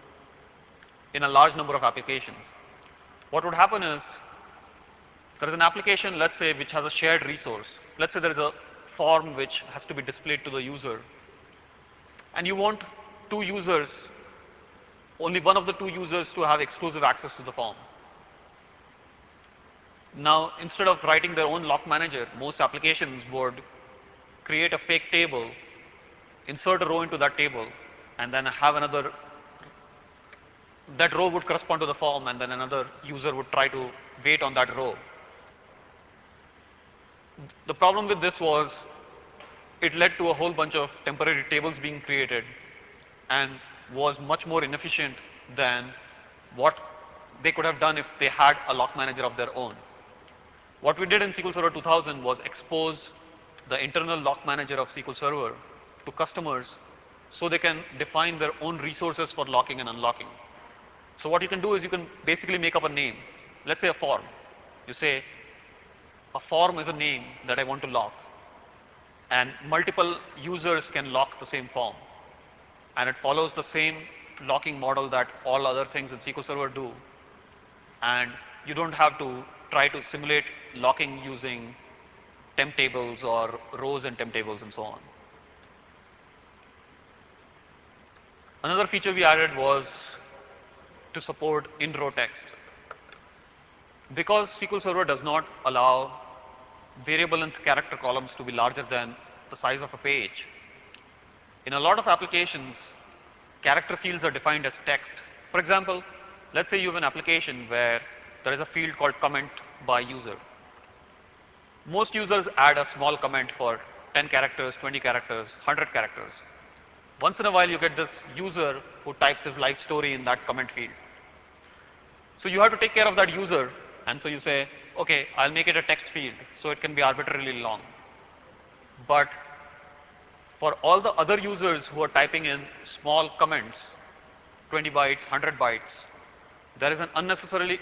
in a large number of applications. What would happen is there is an application, let's say, which has a shared resource. Let's say there is a form which has to be displayed to the user, and you want two users, only one of the two users to have exclusive access to the form. Now, instead of writing their own lock manager, most applications would create a fake table, insert a row into that table, and then have another, that row would correspond to the form, and then another user would try to wait on that row. The problem with this was it led to a whole bunch of temporary tables being created and was much more inefficient than what they could have done if they had a lock manager of their own. What we did in SQL Server 2000 was expose the internal lock manager of SQL Server to customers so they can define their own resources for locking and unlocking. So what you can do is you can basically make up a name. Let's say a form. You say, a form is a name that I want to lock, and multiple users can lock the same form. And it follows the same locking model that all other things in SQL Server do. And you don't have to try to simulate locking using temp tables or rows and temp tables and so on. Another feature we added was to support in-row text. Because SQL Server does not allow variable length character columns to be larger than the size of a page, in a lot of applications, character fields are defined as text. For example, let's say you have an application where there is a field called comment by user. Most users add a small comment for 10 characters, 20 characters, 100 characters. Once in a while, you get this user who types his life story in that comment field. So you have to take care of that user, and so you say, okay, I'll make it a text field, so it can be arbitrarily long. But for all the other users who are typing in small comments, 20 bytes, 100 bytes, there is an unnecessary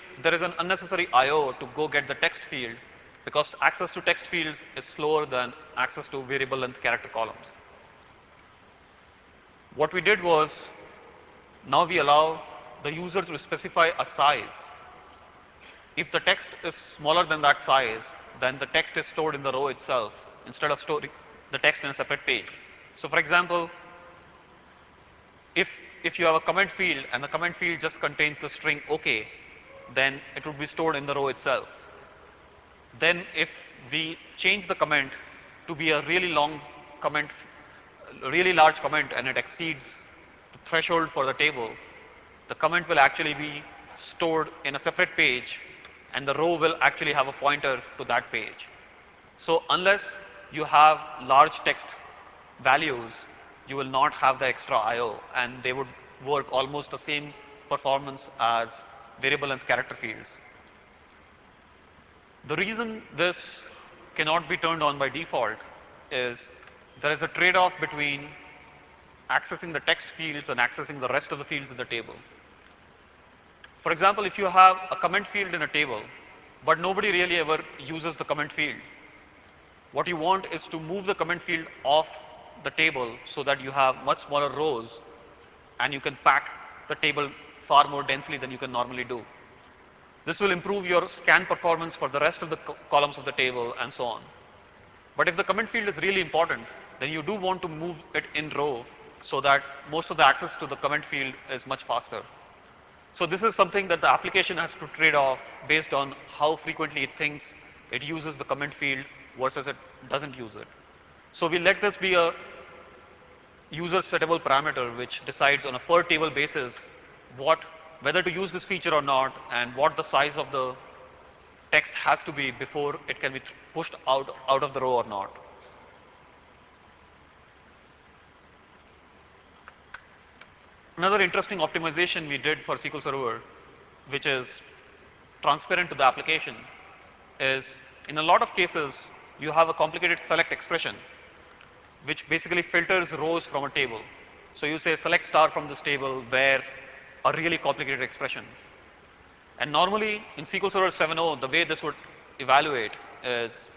I/O to go get the text field, because access to text fields is slower than access to variable length character columns. What we did was, now we allow the user to specify a size. If the text is smaller than that size, then the text is stored in the row itself instead of storing the text in a separate page. So for example, if you have a comment field and the comment field just contains the string OK, then it would be stored in the row itself. Then if we change the comment to be a really long comment, really large comment, and it exceeds the threshold for the table, the comment will actually be stored in a separate page, and the row will actually have a pointer to that page. So unless you have large text values, you will not have the extra I/O, and they would work almost the same performance as variable length character fields. The reason this cannot be turned on by default is there is a trade-off between accessing the text fields and accessing the rest of the fields in the table. For example, if you have a comment field in a table, but nobody really ever uses the comment field, what you want is to move the comment field off the table so that you have much smaller rows and you can pack the table far more densely than you can normally do. This will improve your scan performance for the rest of the columns of the table and so on. But if the comment field is really important, then you do want to move it in row so that most of the access to the comment field is much faster. So this is something that the application has to trade off based on how frequently it thinks it uses the comment field versus it doesn't use it. So we let this be a user settable parameter which decides on a per table basis whether to use this feature or not and what the size of the text has to be before it can be pushed out of the row or not. Another interesting optimization we did for SQL Server, which is transparent to the application, is in a lot of cases you have a complicated select expression which basically filters rows from a table. So you say select star from this table where a really complicated expression. And normally in SQL Server 7.0, the way this would evaluate is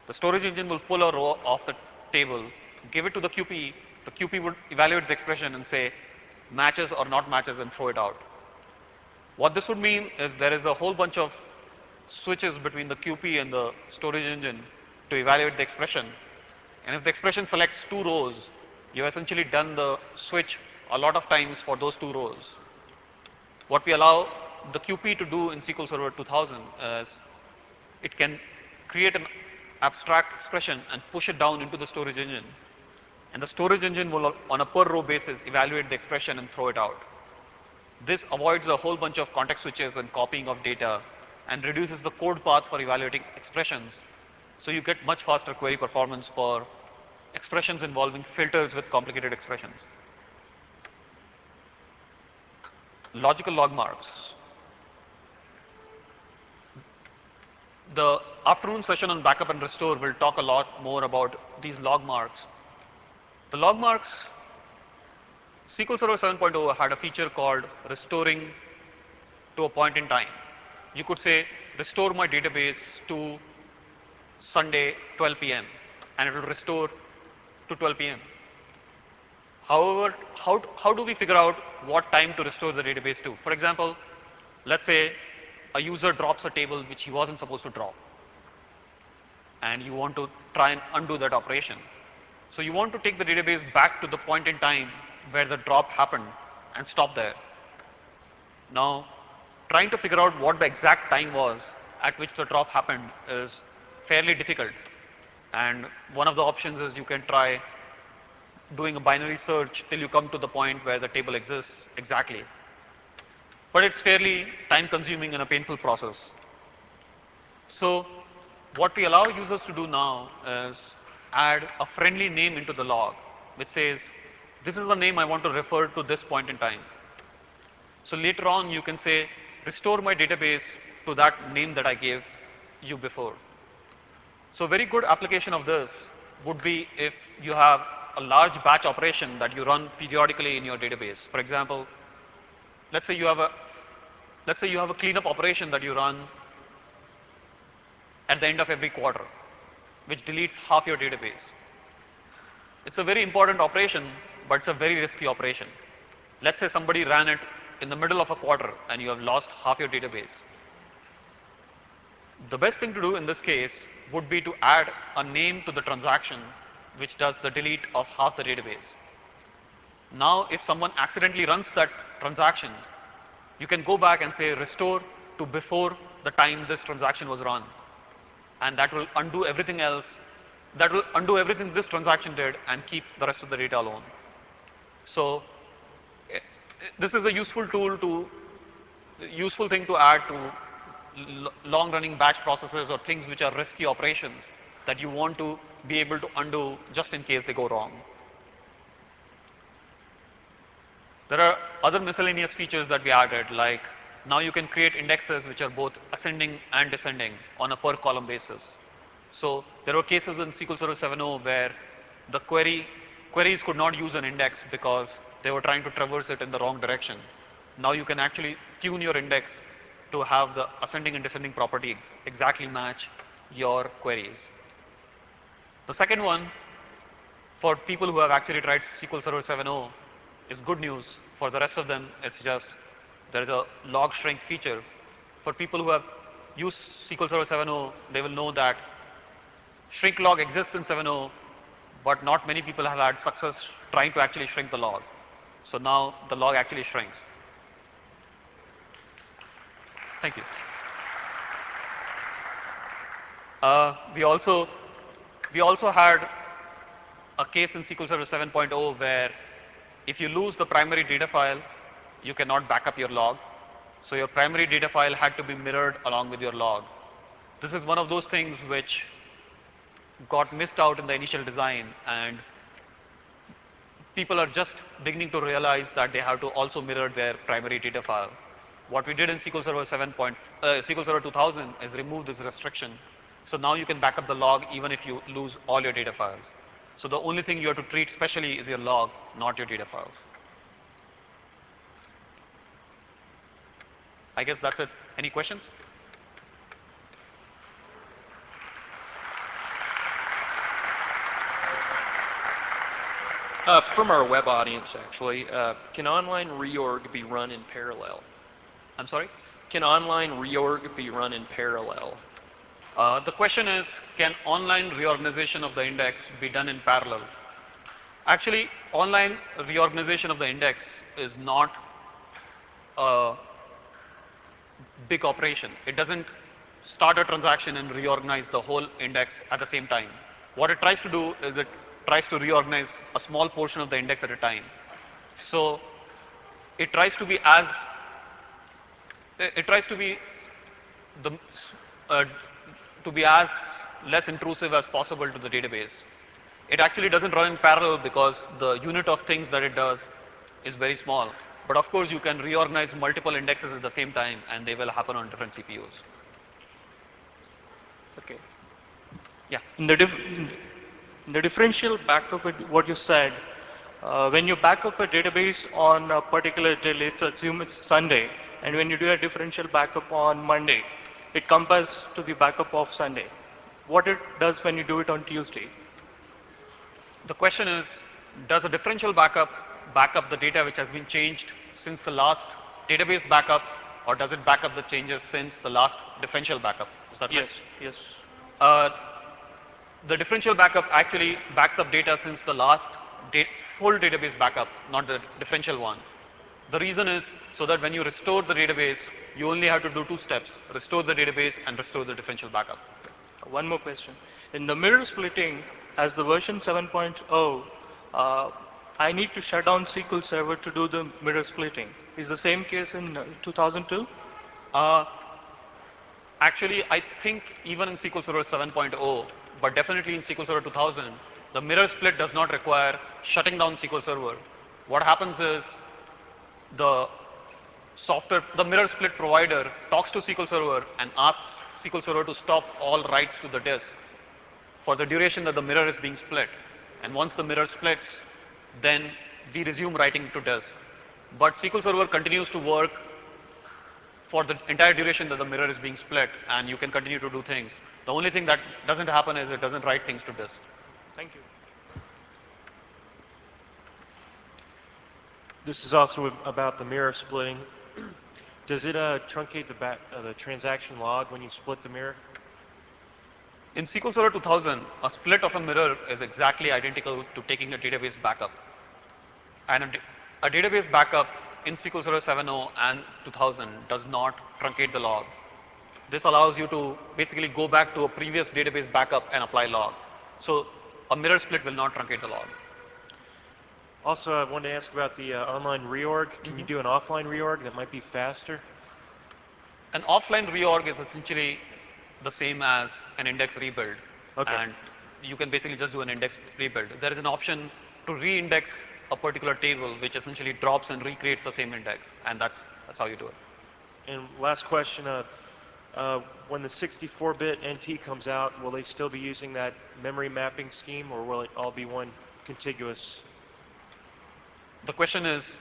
the storage engine will pull a row off the table, give it to the QP would evaluate the expression and say matches or not matches and throw it out. What this would mean is there is a whole bunch of switches between the QP and the storage engine to evaluate the expression. And if the expression selects 2 rows, you've essentially done the switch a lot of times for those 2 rows. What we allow the QP to do in SQL Server 2000 is it can create an abstract expression and push it down into the storage engine. And the storage engine will, on a per row basis, evaluate the expression and throw it out. This avoids a whole bunch of context switches and copying of data and reduces the code path for evaluating expressions. So you get much faster query performance for expressions involving filters with complicated expressions. Logical log marks. The afternoon session on backup and restore will talk a lot more about these log marks. The log marks, SQL Server 7.0 had a feature called restoring to a point in time. You could say restore my database to Sunday 12 p.m. and it will restore to 12 p.m. However, how do we figure out what time to restore the database to? For example, let's say a user drops a table which he wasn't supposed to drop and you want to try and undo that operation. So you want to take the database back to the point in time where the drop happened and stop there. Now, trying to figure out what the exact time was at which the drop happened is fairly difficult. And one of the options is you can try doing a binary search till you come to the point where the table exists exactly. But it's fairly time consuming and a painful process. So what we allow users to do now is add a friendly name into the log which says this is the name I want to refer to this point in time. So later on you can say restore my database to that name that I gave you before. So very good application of this would be if you have a large batch operation that you run periodically in your database. For example, let's say you have a cleanup operation that you run at the end of every quarter, which deletes half your database. It's a very important operation, but it's a very risky operation. Let's say somebody ran it in the middle of a quarter and you have lost half your database. The best thing to do in this case would be to add a name to the transaction which does the delete of half the database. Now, if someone accidentally runs that transaction, you can go back and say restore to before the time this transaction was run. And that will undo everything else. That will undo everything this transaction did and keep the rest of the data alone. So this is a useful thing to add to long running batch processes or things which are risky operations that you want to be able to undo just in case they go wrong. There are other miscellaneous features that we added, like now you can create indexes which are both ascending and descending on a per column basis. So there were cases in SQL Server 7.0 where the queries could not use an index because they were trying to traverse it in the wrong direction. Now you can actually tune your index to have the ascending and descending properties exactly match your queries. The second one, for people who have actually tried SQL Server 7.0, is good news. For the rest of them, it's just there is a log shrink feature. For people who have used SQL Server 7.0, they will know that shrink log exists in 7.0, but not many people have had success trying to actually shrink the log. So now the log actually shrinks. Thank you. We also had a case in SQL Server 7.0 where if you lose the primary data file, you cannot back up your log. So your primary data file had to be mirrored along with your log. This is one of those things which got missed out in the initial design, and people are just beginning to realize that they have to also mirror their primary data file. What we did in SQL Server SQL Server 2000 is remove this restriction. So now you can back up the log even if you lose all your data files. So the only thing you have to treat specially is your log, not your data files. I guess that's it. Any questions? From our web audience, actually, can online reorg be run in parallel? I'm sorry? Can online reorg be run in parallel? The question is, can online reorganization of the index be done in parallel? Actually, online reorganization of the index is not a big operation. It doesn't start a transaction and reorganize the whole index at the same time. What it tries to do is it tries to reorganize a small portion of the index at a time. So it tries to be the to be as less intrusive as possible to the database. It actually doesn't run in parallel because the unit of things that it does is very small. But of course, you can reorganize multiple indexes at the same time, and they will happen on different CPUs. Okay. Yeah. In the differential backup, what you said, when you back up a database on a particular day, let's assume it's Sunday, and when you do a differential backup on Monday, it compares to the backup of Sunday. What it does when you do it on Tuesday? The question is, does a differential backup back up the data which has been changed since the last database backup, or does it back up the changes since the last differential backup? Is that right? Yes. The differential backup actually backs up data since the last full database backup, not the differential one. The reason is so that when you restore the database, you only have to do two steps: restore the database and restore the differential backup. One more question. In the mirror splitting, as the version 7.0, I need to shut down SQL Server to do the mirror splitting. Is the same case in 2002? Actually, I think even in SQL Server 7.0, but definitely in SQL Server 2000, the mirror split does not require shutting down SQL Server. What happens is the mirror split provider talks to SQL Server and asks SQL Server to stop all writes to the disk for the duration that the mirror is being split. And once the mirror splits, then we resume writing to disk. But SQL Server continues to work for the entire duration that the mirror is being split, and you can continue to do things. The only thing that doesn't happen is it doesn't write things to disk. Thank you. This is also about the mirror splitting. Does it truncate the transaction log when you split the mirror? In SQL Server 2000, a split of a mirror is exactly identical to taking a database backup. And a database backup in SQL Server 7.0 and 2000 does not truncate the log. This allows you to basically go back to a previous database backup and apply log. So a mirror split will not truncate the log. Also, I wanted to ask about the online reorg. Can you do an offline reorg that might be faster? An offline reorg is essentially the same as an index rebuild. Okay. And you can basically just do an index rebuild. There is an option to re-index a particular table, which essentially drops and recreates the same index. And that's how you do it. And last question, when the 64-bit NT comes out, will they still be using that memory mapping scheme, or will it all be one contiguous? The question is,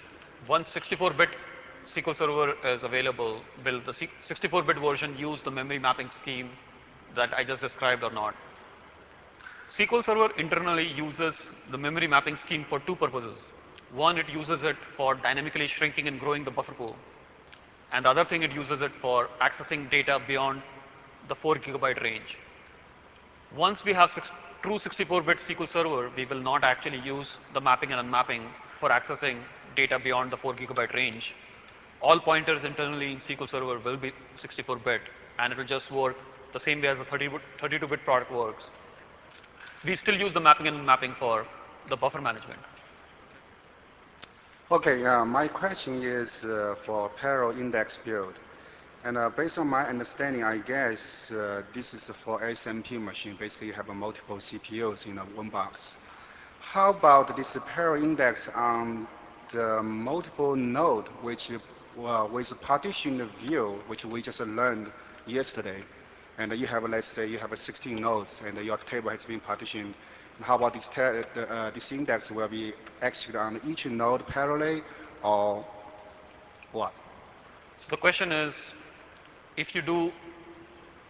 once 64-bit SQL Server is available, will the 64-bit version use the memory mapping scheme that I just described or not? SQL Server internally uses the memory mapping scheme for two purposes. One, it uses it for dynamically shrinking and growing the buffer pool. And the other thing, it uses it for accessing data beyond the 4 GB range. Once we have true 64-bit SQL Server, we will not actually use the mapping and unmapping for accessing data beyond the 4 GB range. All pointers internally in SQL Server will be 64-bit, and it will just work the same way as the 32-bit product works. We still use the mapping and unmapping for the buffer management. Okay, my question is for parallel index build. And based on my understanding, I guess this is for SMP machine. Basically, you have multiple CPUs in one box. How about this parallel index on the multiple node, which with partitioned view, which we just learned yesterday? And you have, let's say, you have 16 nodes, and your table has been partitioned. And how about this index will be executed on each node parallel, or what? So the question is, if you do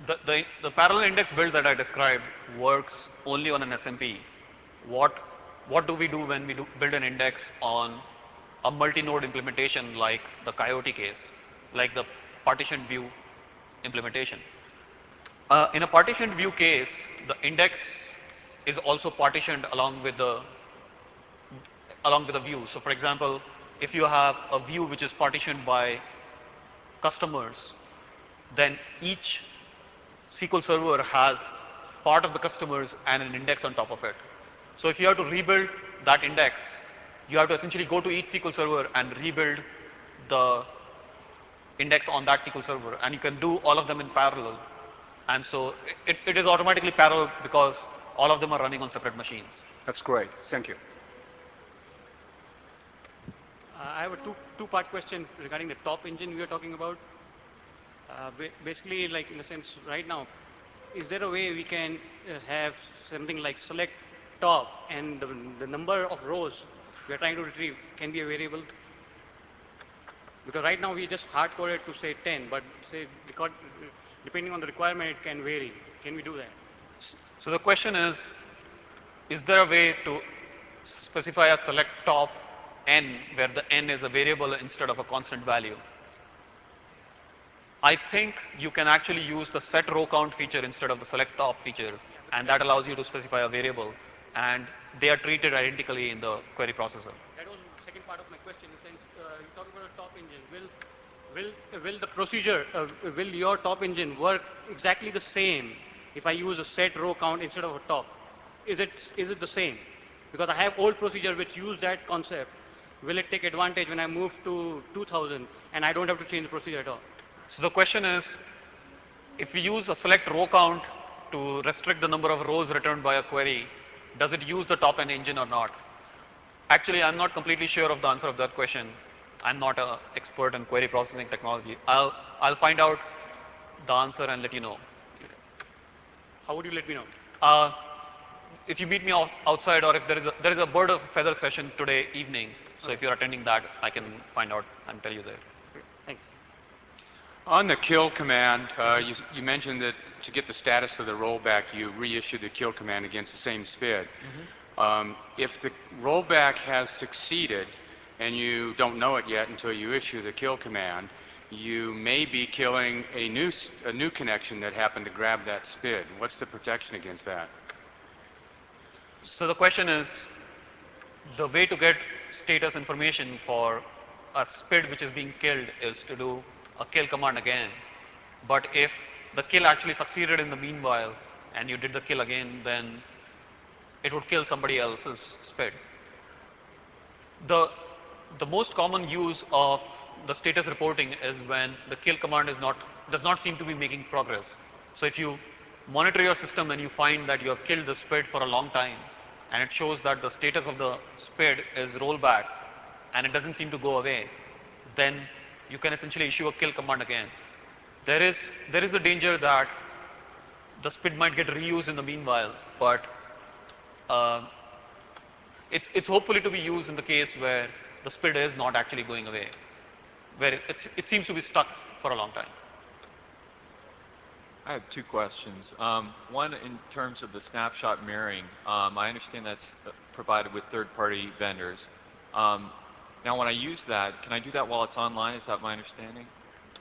the parallel index build that I described works only on an SMP. What do we do when we build an index on a multi-node implementation like the Coyote case, like the partitioned view implementation? In a partitioned view case, the index is also partitioned along with the view. So for example, if you have a view which is partitioned by customers, then each SQL server has part of the customers and an index on top of it. So if you have to rebuild that index, you have to essentially go to each SQL server and rebuild the index on that SQL server, and you can do all of them in parallel. And so it is automatically parallel because all of them are running on separate machines. That's great. Thank you. I have a two-part question regarding the top engine we are talking about. Basically, like in a sense, right now, is there a way we can have something like select top and the number of rows we are trying to retrieve can be a variable? Because right now we just hard-coded to say 10, but say depending on the requirement, it can vary. Can we do that? So the question is there a way to specify a select top n where the n is a variable instead of a constant value? I think you can actually use the set row count feature instead of the select top feature, and that allows you to specify a variable, and they are treated identically in the query processor. That was the second part of my question. In the sense, you talk about a top engine. Will the procedure, will your top engine work exactly the same if I use a set row count instead of a top? Is it the same? Because I have old procedure which use that concept. Will it take advantage when I move to 2000 and I don't have to change the procedure at all? So the question is, if we use a select row count to restrict the number of rows returned by a query, does it use the top n engine or not? Actually, I'm not completely sure of the answer of that question. I'm not an expert in query processing technology. I'll find out the answer and let you know. How would you let me know? If you meet me outside, or if there is a bird of feather session today evening, so if you're attending that, I can find out and tell you there. Thank you. On the kill command, you mentioned that to get the status of the rollback, you reissue the kill command against the same SPID. If the rollback has succeeded and you don't know it yet until you issue the kill command, you may be killing a new connection that happened to grab that SPID. What's the protection against that? So the question is, the way to get status information for a SPID which is being killed is to do a kill command again. But if the kill actually succeeded in the meanwhile and you did the kill again, then it would kill somebody else's SPID. The most common use of the status reporting is when the kill command does not seem to be making progress. So if you monitor your system and you find that you have killed the SPID for a long time, and it shows that the status of the SPID is rollback and it doesn't seem to go away, then you can essentially issue a kill command again. There is the danger that the SPID might get reused in the meanwhile, but it's hopefully to be used in the case where the SPID is not actually going away, where it seems to be stuck for a long time. I have two questions. One, in terms of the snapshot mirroring, I understand that's provided with third-party vendors. Now, when I use that, can I do that while it's online? Is that my understanding?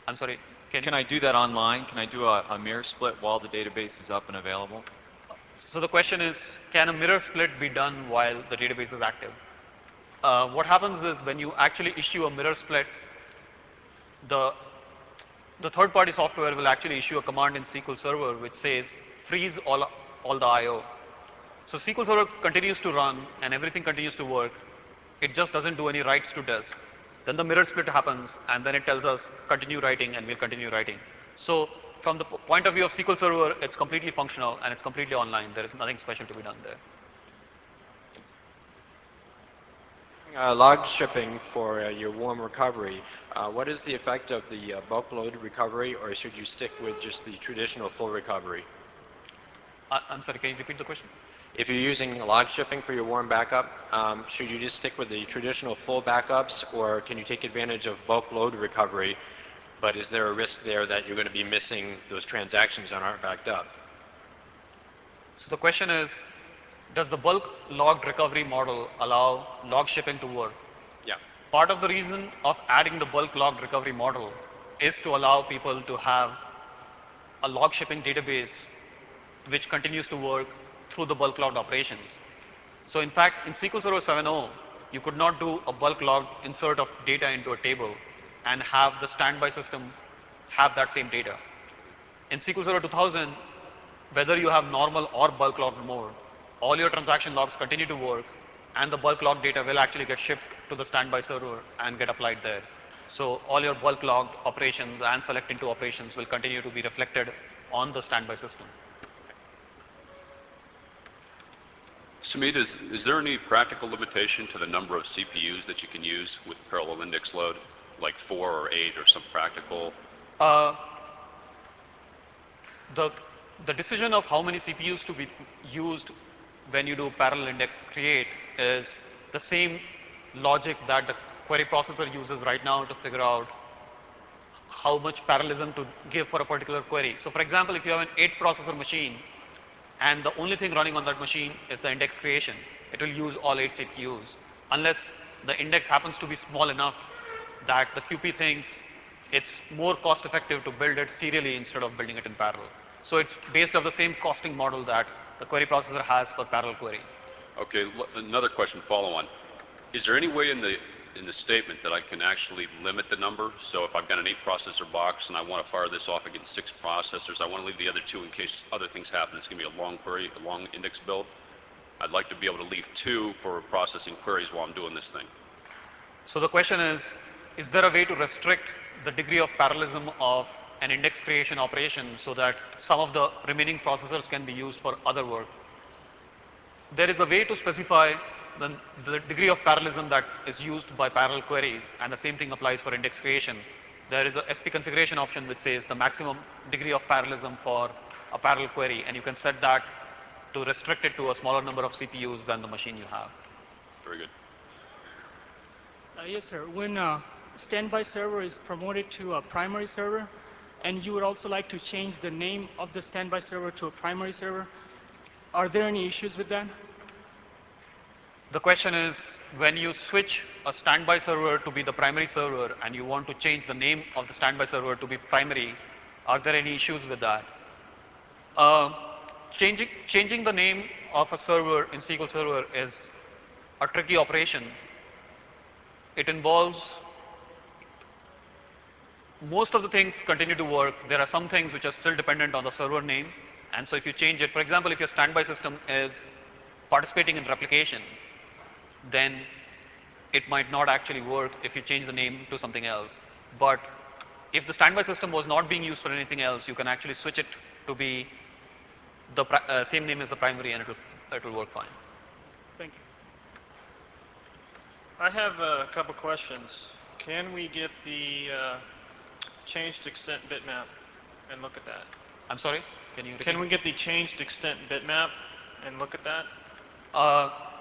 I'm sorry. Can I do that online? Can I do a mirror split while the database is up and available? So the question is, can a mirror split be done while the database is active? What happens is when you actually issue a mirror split, the third-party software will actually issue a command in SQL Server which says freeze all the I/O. So SQL Server continues to run and everything continues to work. It just doesn't do any writes to disk. Then the mirror split happens and then it tells us continue writing and we'll continue writing. So from the point of view of SQL Server, it's completely functional and it's completely online. There is nothing special to be done there. Log shipping for your warm recovery, what is the effect of the bulk load recovery, or should you stick with just the traditional full recovery? I'm sorry, can you repeat the question? If you're using log shipping for your warm backup, should you just stick with the traditional full backups, or can you take advantage of bulk load recovery, but is there a risk there that you're going to be missing those transactions that aren't backed up? So the question is, does the bulk logged recovery model allow log shipping to work? Yeah. Part of the reason of adding the bulk logged recovery model is to allow people to have a log shipping database which continues to work through the bulk logged operations. So in fact, in SQL Server 7.0, you could not do a bulk logged insert of data into a table and have the standby system have that same data. In SQL Server 2000, whether you have normal or bulk logged mode, all your transaction logs continue to work and the bulk log data will actually get shipped to the standby server and get applied there. So all your bulk logged operations and select into operations will continue to be reflected on the standby system. Sameet, is there any practical limitation to the number of CPUs that you can use with parallel index load, like 4 or 8 or some practical? The decision of how many CPUs to be used when you do parallel index create is the same logic that the query processor uses right now to figure out how much parallelism to give for a particular query. So for example, if you have an 8 processor machine and the only thing running on that machine is the index creation, it will use all 8 CPUs unless the index happens to be small enough that the QP thinks it's more cost effective to build it serially instead of building it in parallel. So it's based off the same costing model that the query processor has for parallel queries. Okay, another question follow on. Is there any way in the statement that I can actually limit the number? So if I've got an 8 processor box and I want to fire this off against 6 processors, I want to leave the other 2 in case other things happen. It's going to be a long query, a long index build. I'd like to be able to leave 2 for processing queries while I'm doing this thing. So the question is there a way to restrict the degree of parallelism of an index creation operation so that some of the remaining processors can be used for other work? There is a way to specify the degree of parallelism that is used by parallel queries, and the same thing applies for index creation. There is a SP configuration option which says the maximum degree of parallelism for a parallel query, and you can set that to restrict it to a smaller number of CPUs than the machine you have. Very good. Yes, sir. When standby server is promoted to a primary server, and you would also like to change the name of the standby server to a primary server, are there any issues with that? The question is, when you switch a standby server to be the primary server and you want to change the name of the standby server to be primary, are there any issues with that? Changing the name of a server in SQL Server is a tricky operation. It involves most of the things continue to work. There are some things which are still dependent on the server name, and so if you change it, for example, if your standby system is participating in replication, then it might not actually work if you change the name to something else. But if the standby system was not being used for anything else, you can actually switch it to be the same name as the primary, and it will work fine. Thank you. I have a couple questions. Can we get the changed extent bitmap and look at that? I'm sorry, can you repeat? Can we get the changed extent bitmap and look at that?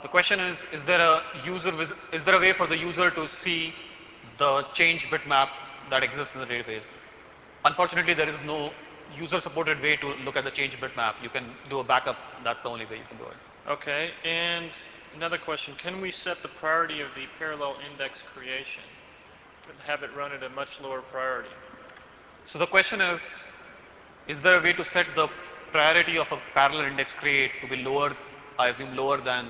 The question is there a way for the user to see the changed bitmap that exists in the database? Unfortunately, there is no user-supported way to look at the changed bitmap. You can do a backup. That's the only way you can do it. Okay, and another question. Can we set the priority of the parallel index creation and have it run at a much lower priority? So the question is there a way to set the priority of a parallel index create to be lower, I assume lower than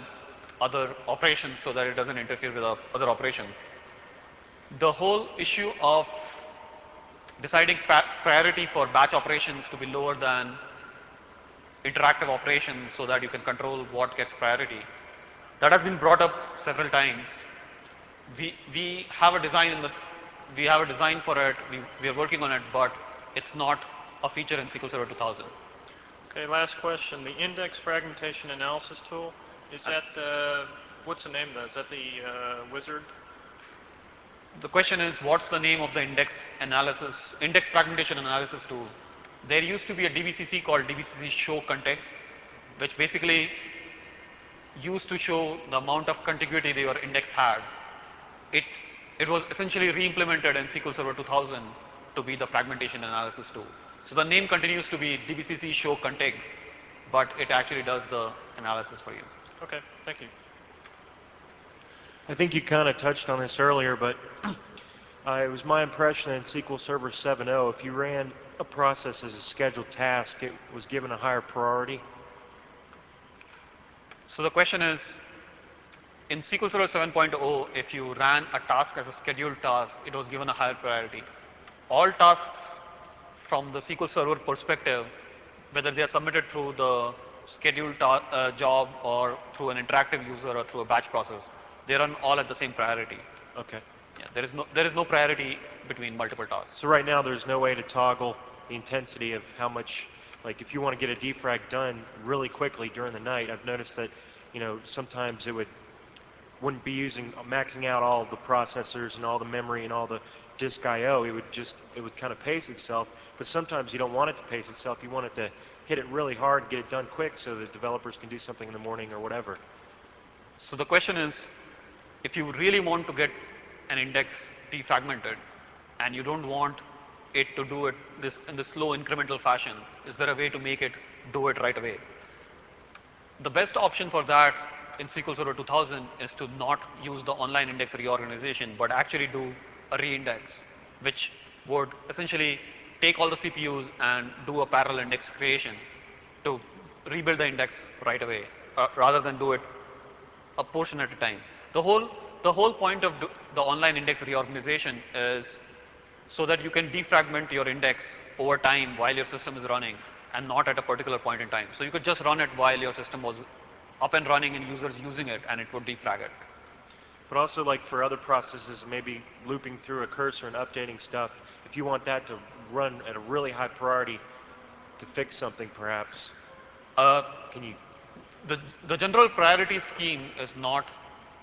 other operations so that it doesn't interfere with other operations? The whole issue of deciding priority for batch operations to be lower than interactive operations so that you can control what gets priority. That has been brought up several times. We have a design we have a design for it. We are working on it, but it's not a feature in SQL Server 2000. Okay, last question. The index fragmentation analysis tool, is that, what's the name of that? Is that the wizard? The question is, what's the name of the index fragmentation analysis tool? There used to be a DBCC called DBCC show contig, which basically used to show the amount of contiguity your index had. It was essentially re-implemented in SQL Server 2000 to be the fragmentation analysis tool. So the name continues to be DBCC show contig, but it actually does the analysis for you. Okay, thank you. I think you kind of touched on this earlier, but it was my impression that in SQL Server 7.0, if you ran a process as a scheduled task, it was given a higher priority. So the question is, in SQL Server 7.0, if you ran a task as a scheduled task, it was given a higher priority. All tasks from the SQL Server perspective, whether they are submitted through the scheduled job or through an interactive user or through a batch process, they run all at the same priority. Okay. Yeah, there is no priority between multiple tasks. So right now there's no way to toggle the intensity of how much, like if you want to get a defrag done really quickly during the night, I've noticed that, you know, sometimes it wouldn't be maxing out all the processors and all the memory and all the disk I/O. It would kind of pace itself. But sometimes you don't want it to pace itself. You want it to hit it really hard, get it done quick, so that developers can do something in the morning or whatever. So the question is, if you really want to get an index defragmented, and you don't want it to do it in this slow incremental fashion, is there a way to make it do it right away? The best option for that in SQL Server 2000 is to not use the online index reorganization, but actually do a reindex, which would essentially take all the CPUs and do a parallel index creation to rebuild the index right away, rather than do it a portion at a time. The whole point of the online index reorganization is so that you can defragment your index over time while your system is running and not at a particular point in time. So you could just run it while your system was up and running and users using it, and it would defrag it. But also, like for other processes, maybe looping through a cursor and updating stuff, if you want that to run at a really high priority to fix something perhaps, can you? The general priority scheme is not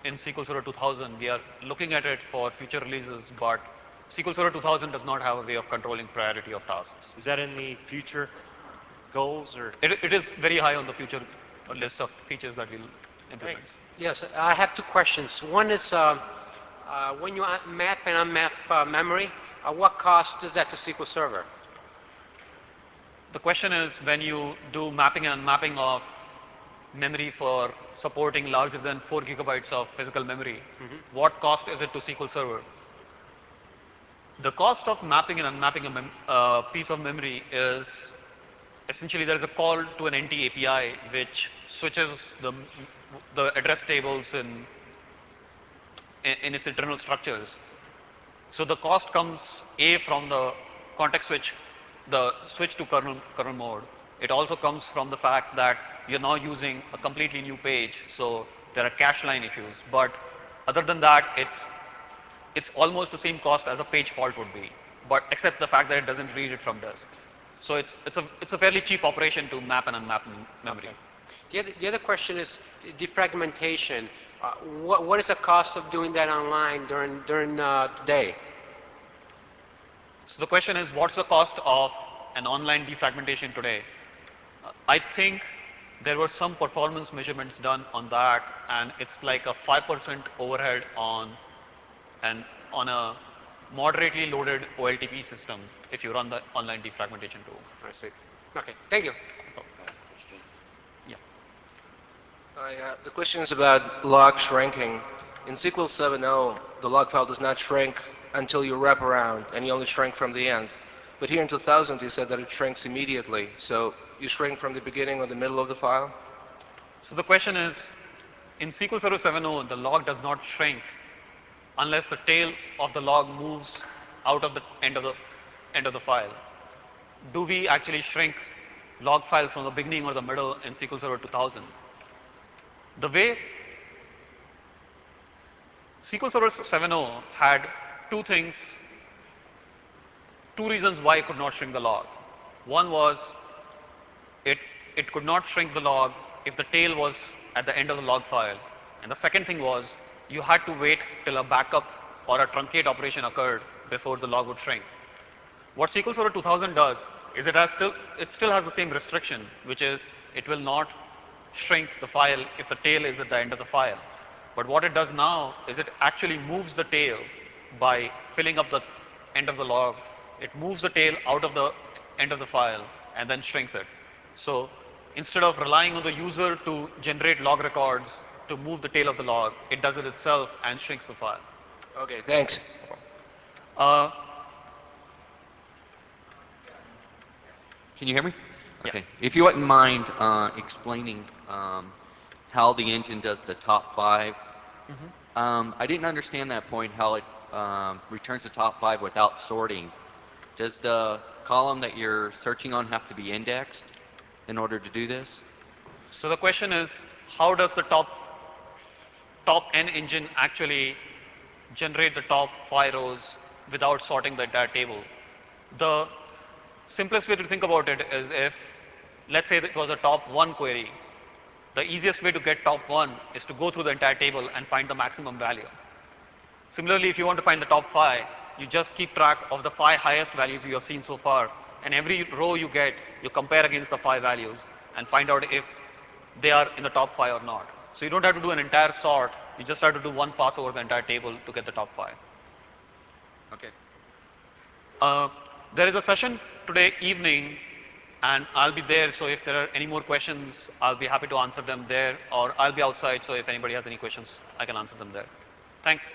in SQL Server 2000. We are looking at it for future releases, but SQL Server 2000 does not have a way of controlling priority of tasks. Is that in the future goals, or? It is very high on the future list of features that we'll implement. Thanks. Yes, I have two questions. One is when you map and unmap memory, what cost is that to SQL Server? The question is, when you do mapping and unmapping of memory for supporting larger than 4 gigabytes of physical memory, what cost is it to SQL Server? The cost of mapping and unmapping a piece of memory is essentially there is a call to an NT API which switches the address tables in its internal structures. So the cost comes from the context switch, the switch to kernel mode. It also comes from the fact that you're now using a completely new page, so there are cache line issues. But other than that, it's almost the same cost as a page fault would be, but except the fact that it doesn't read it from disk. So it's a fairly cheap operation to map and unmap memory. Okay. The other question is defragmentation. What is the cost of doing that online during the day? So the question is, what's the cost of an online defragmentation today? I think there were some performance measurements done on that, and it's like a 5% overhead on a moderately loaded OLTP system if you run the online defragmentation tool. I see. Okay, thank you. Yeah. The question is about log shrinking. In SQL 7.0, the log file does not shrink until you wrap around, and you only shrink from the end. But here in 2000, you said that it shrinks immediately. So you shrink from the beginning or the middle of the file? So the question is, in SQL Server 7.0, the log does not shrink unless the tail of the log moves out of the end of the file. Do we actually shrink log files from the beginning or the middle in SQL Server 2000. The way SQL Server 7.0 had two things, two reasons why it could not shrink the log. One was it could not shrink the log if the tail was at the end of the log file. And the second thing was you had to wait till a backup or a truncate operation occurred before the log would shrink. What SQL Server 2000 does is it still has the same restriction, which is it will not shrink the file if the tail is at the end of the file. But what it does now is it actually moves the tail by filling up the end of the log. It moves the tail out of the end of the file and then shrinks it. So instead of relying on the user to generate log records to move the tail of the log, it does it itself and shrinks the file. Okay, thanks. Can you hear me? Okay. If you wouldn't mind explaining how the engine does the top 5. I didn't understand that point, how it returns the top 5 without sorting. Does the column that you're searching on have to be indexed in order to do this? So the question is, how does the top N engine actually generate the top 5 rows without sorting the entire table? The simplest way to think about it is if, let's say, it was a top 1 query. The easiest way to get top 1 is to go through the entire table and find the maximum value. Similarly, if you want to find the top 5, you just keep track of the 5 highest values you have seen so far, and every row you get, you compare against the 5 values and find out if they are in the top 5 or not. So you don't have to do an entire sort, you just have to do one pass over the entire table to get the top 5. Okay. There is a session today evening, and I'll be there, so if there are any more questions, I'll be happy to answer them there, or I'll be outside, so if anybody has any questions, I can answer them there. Thanks.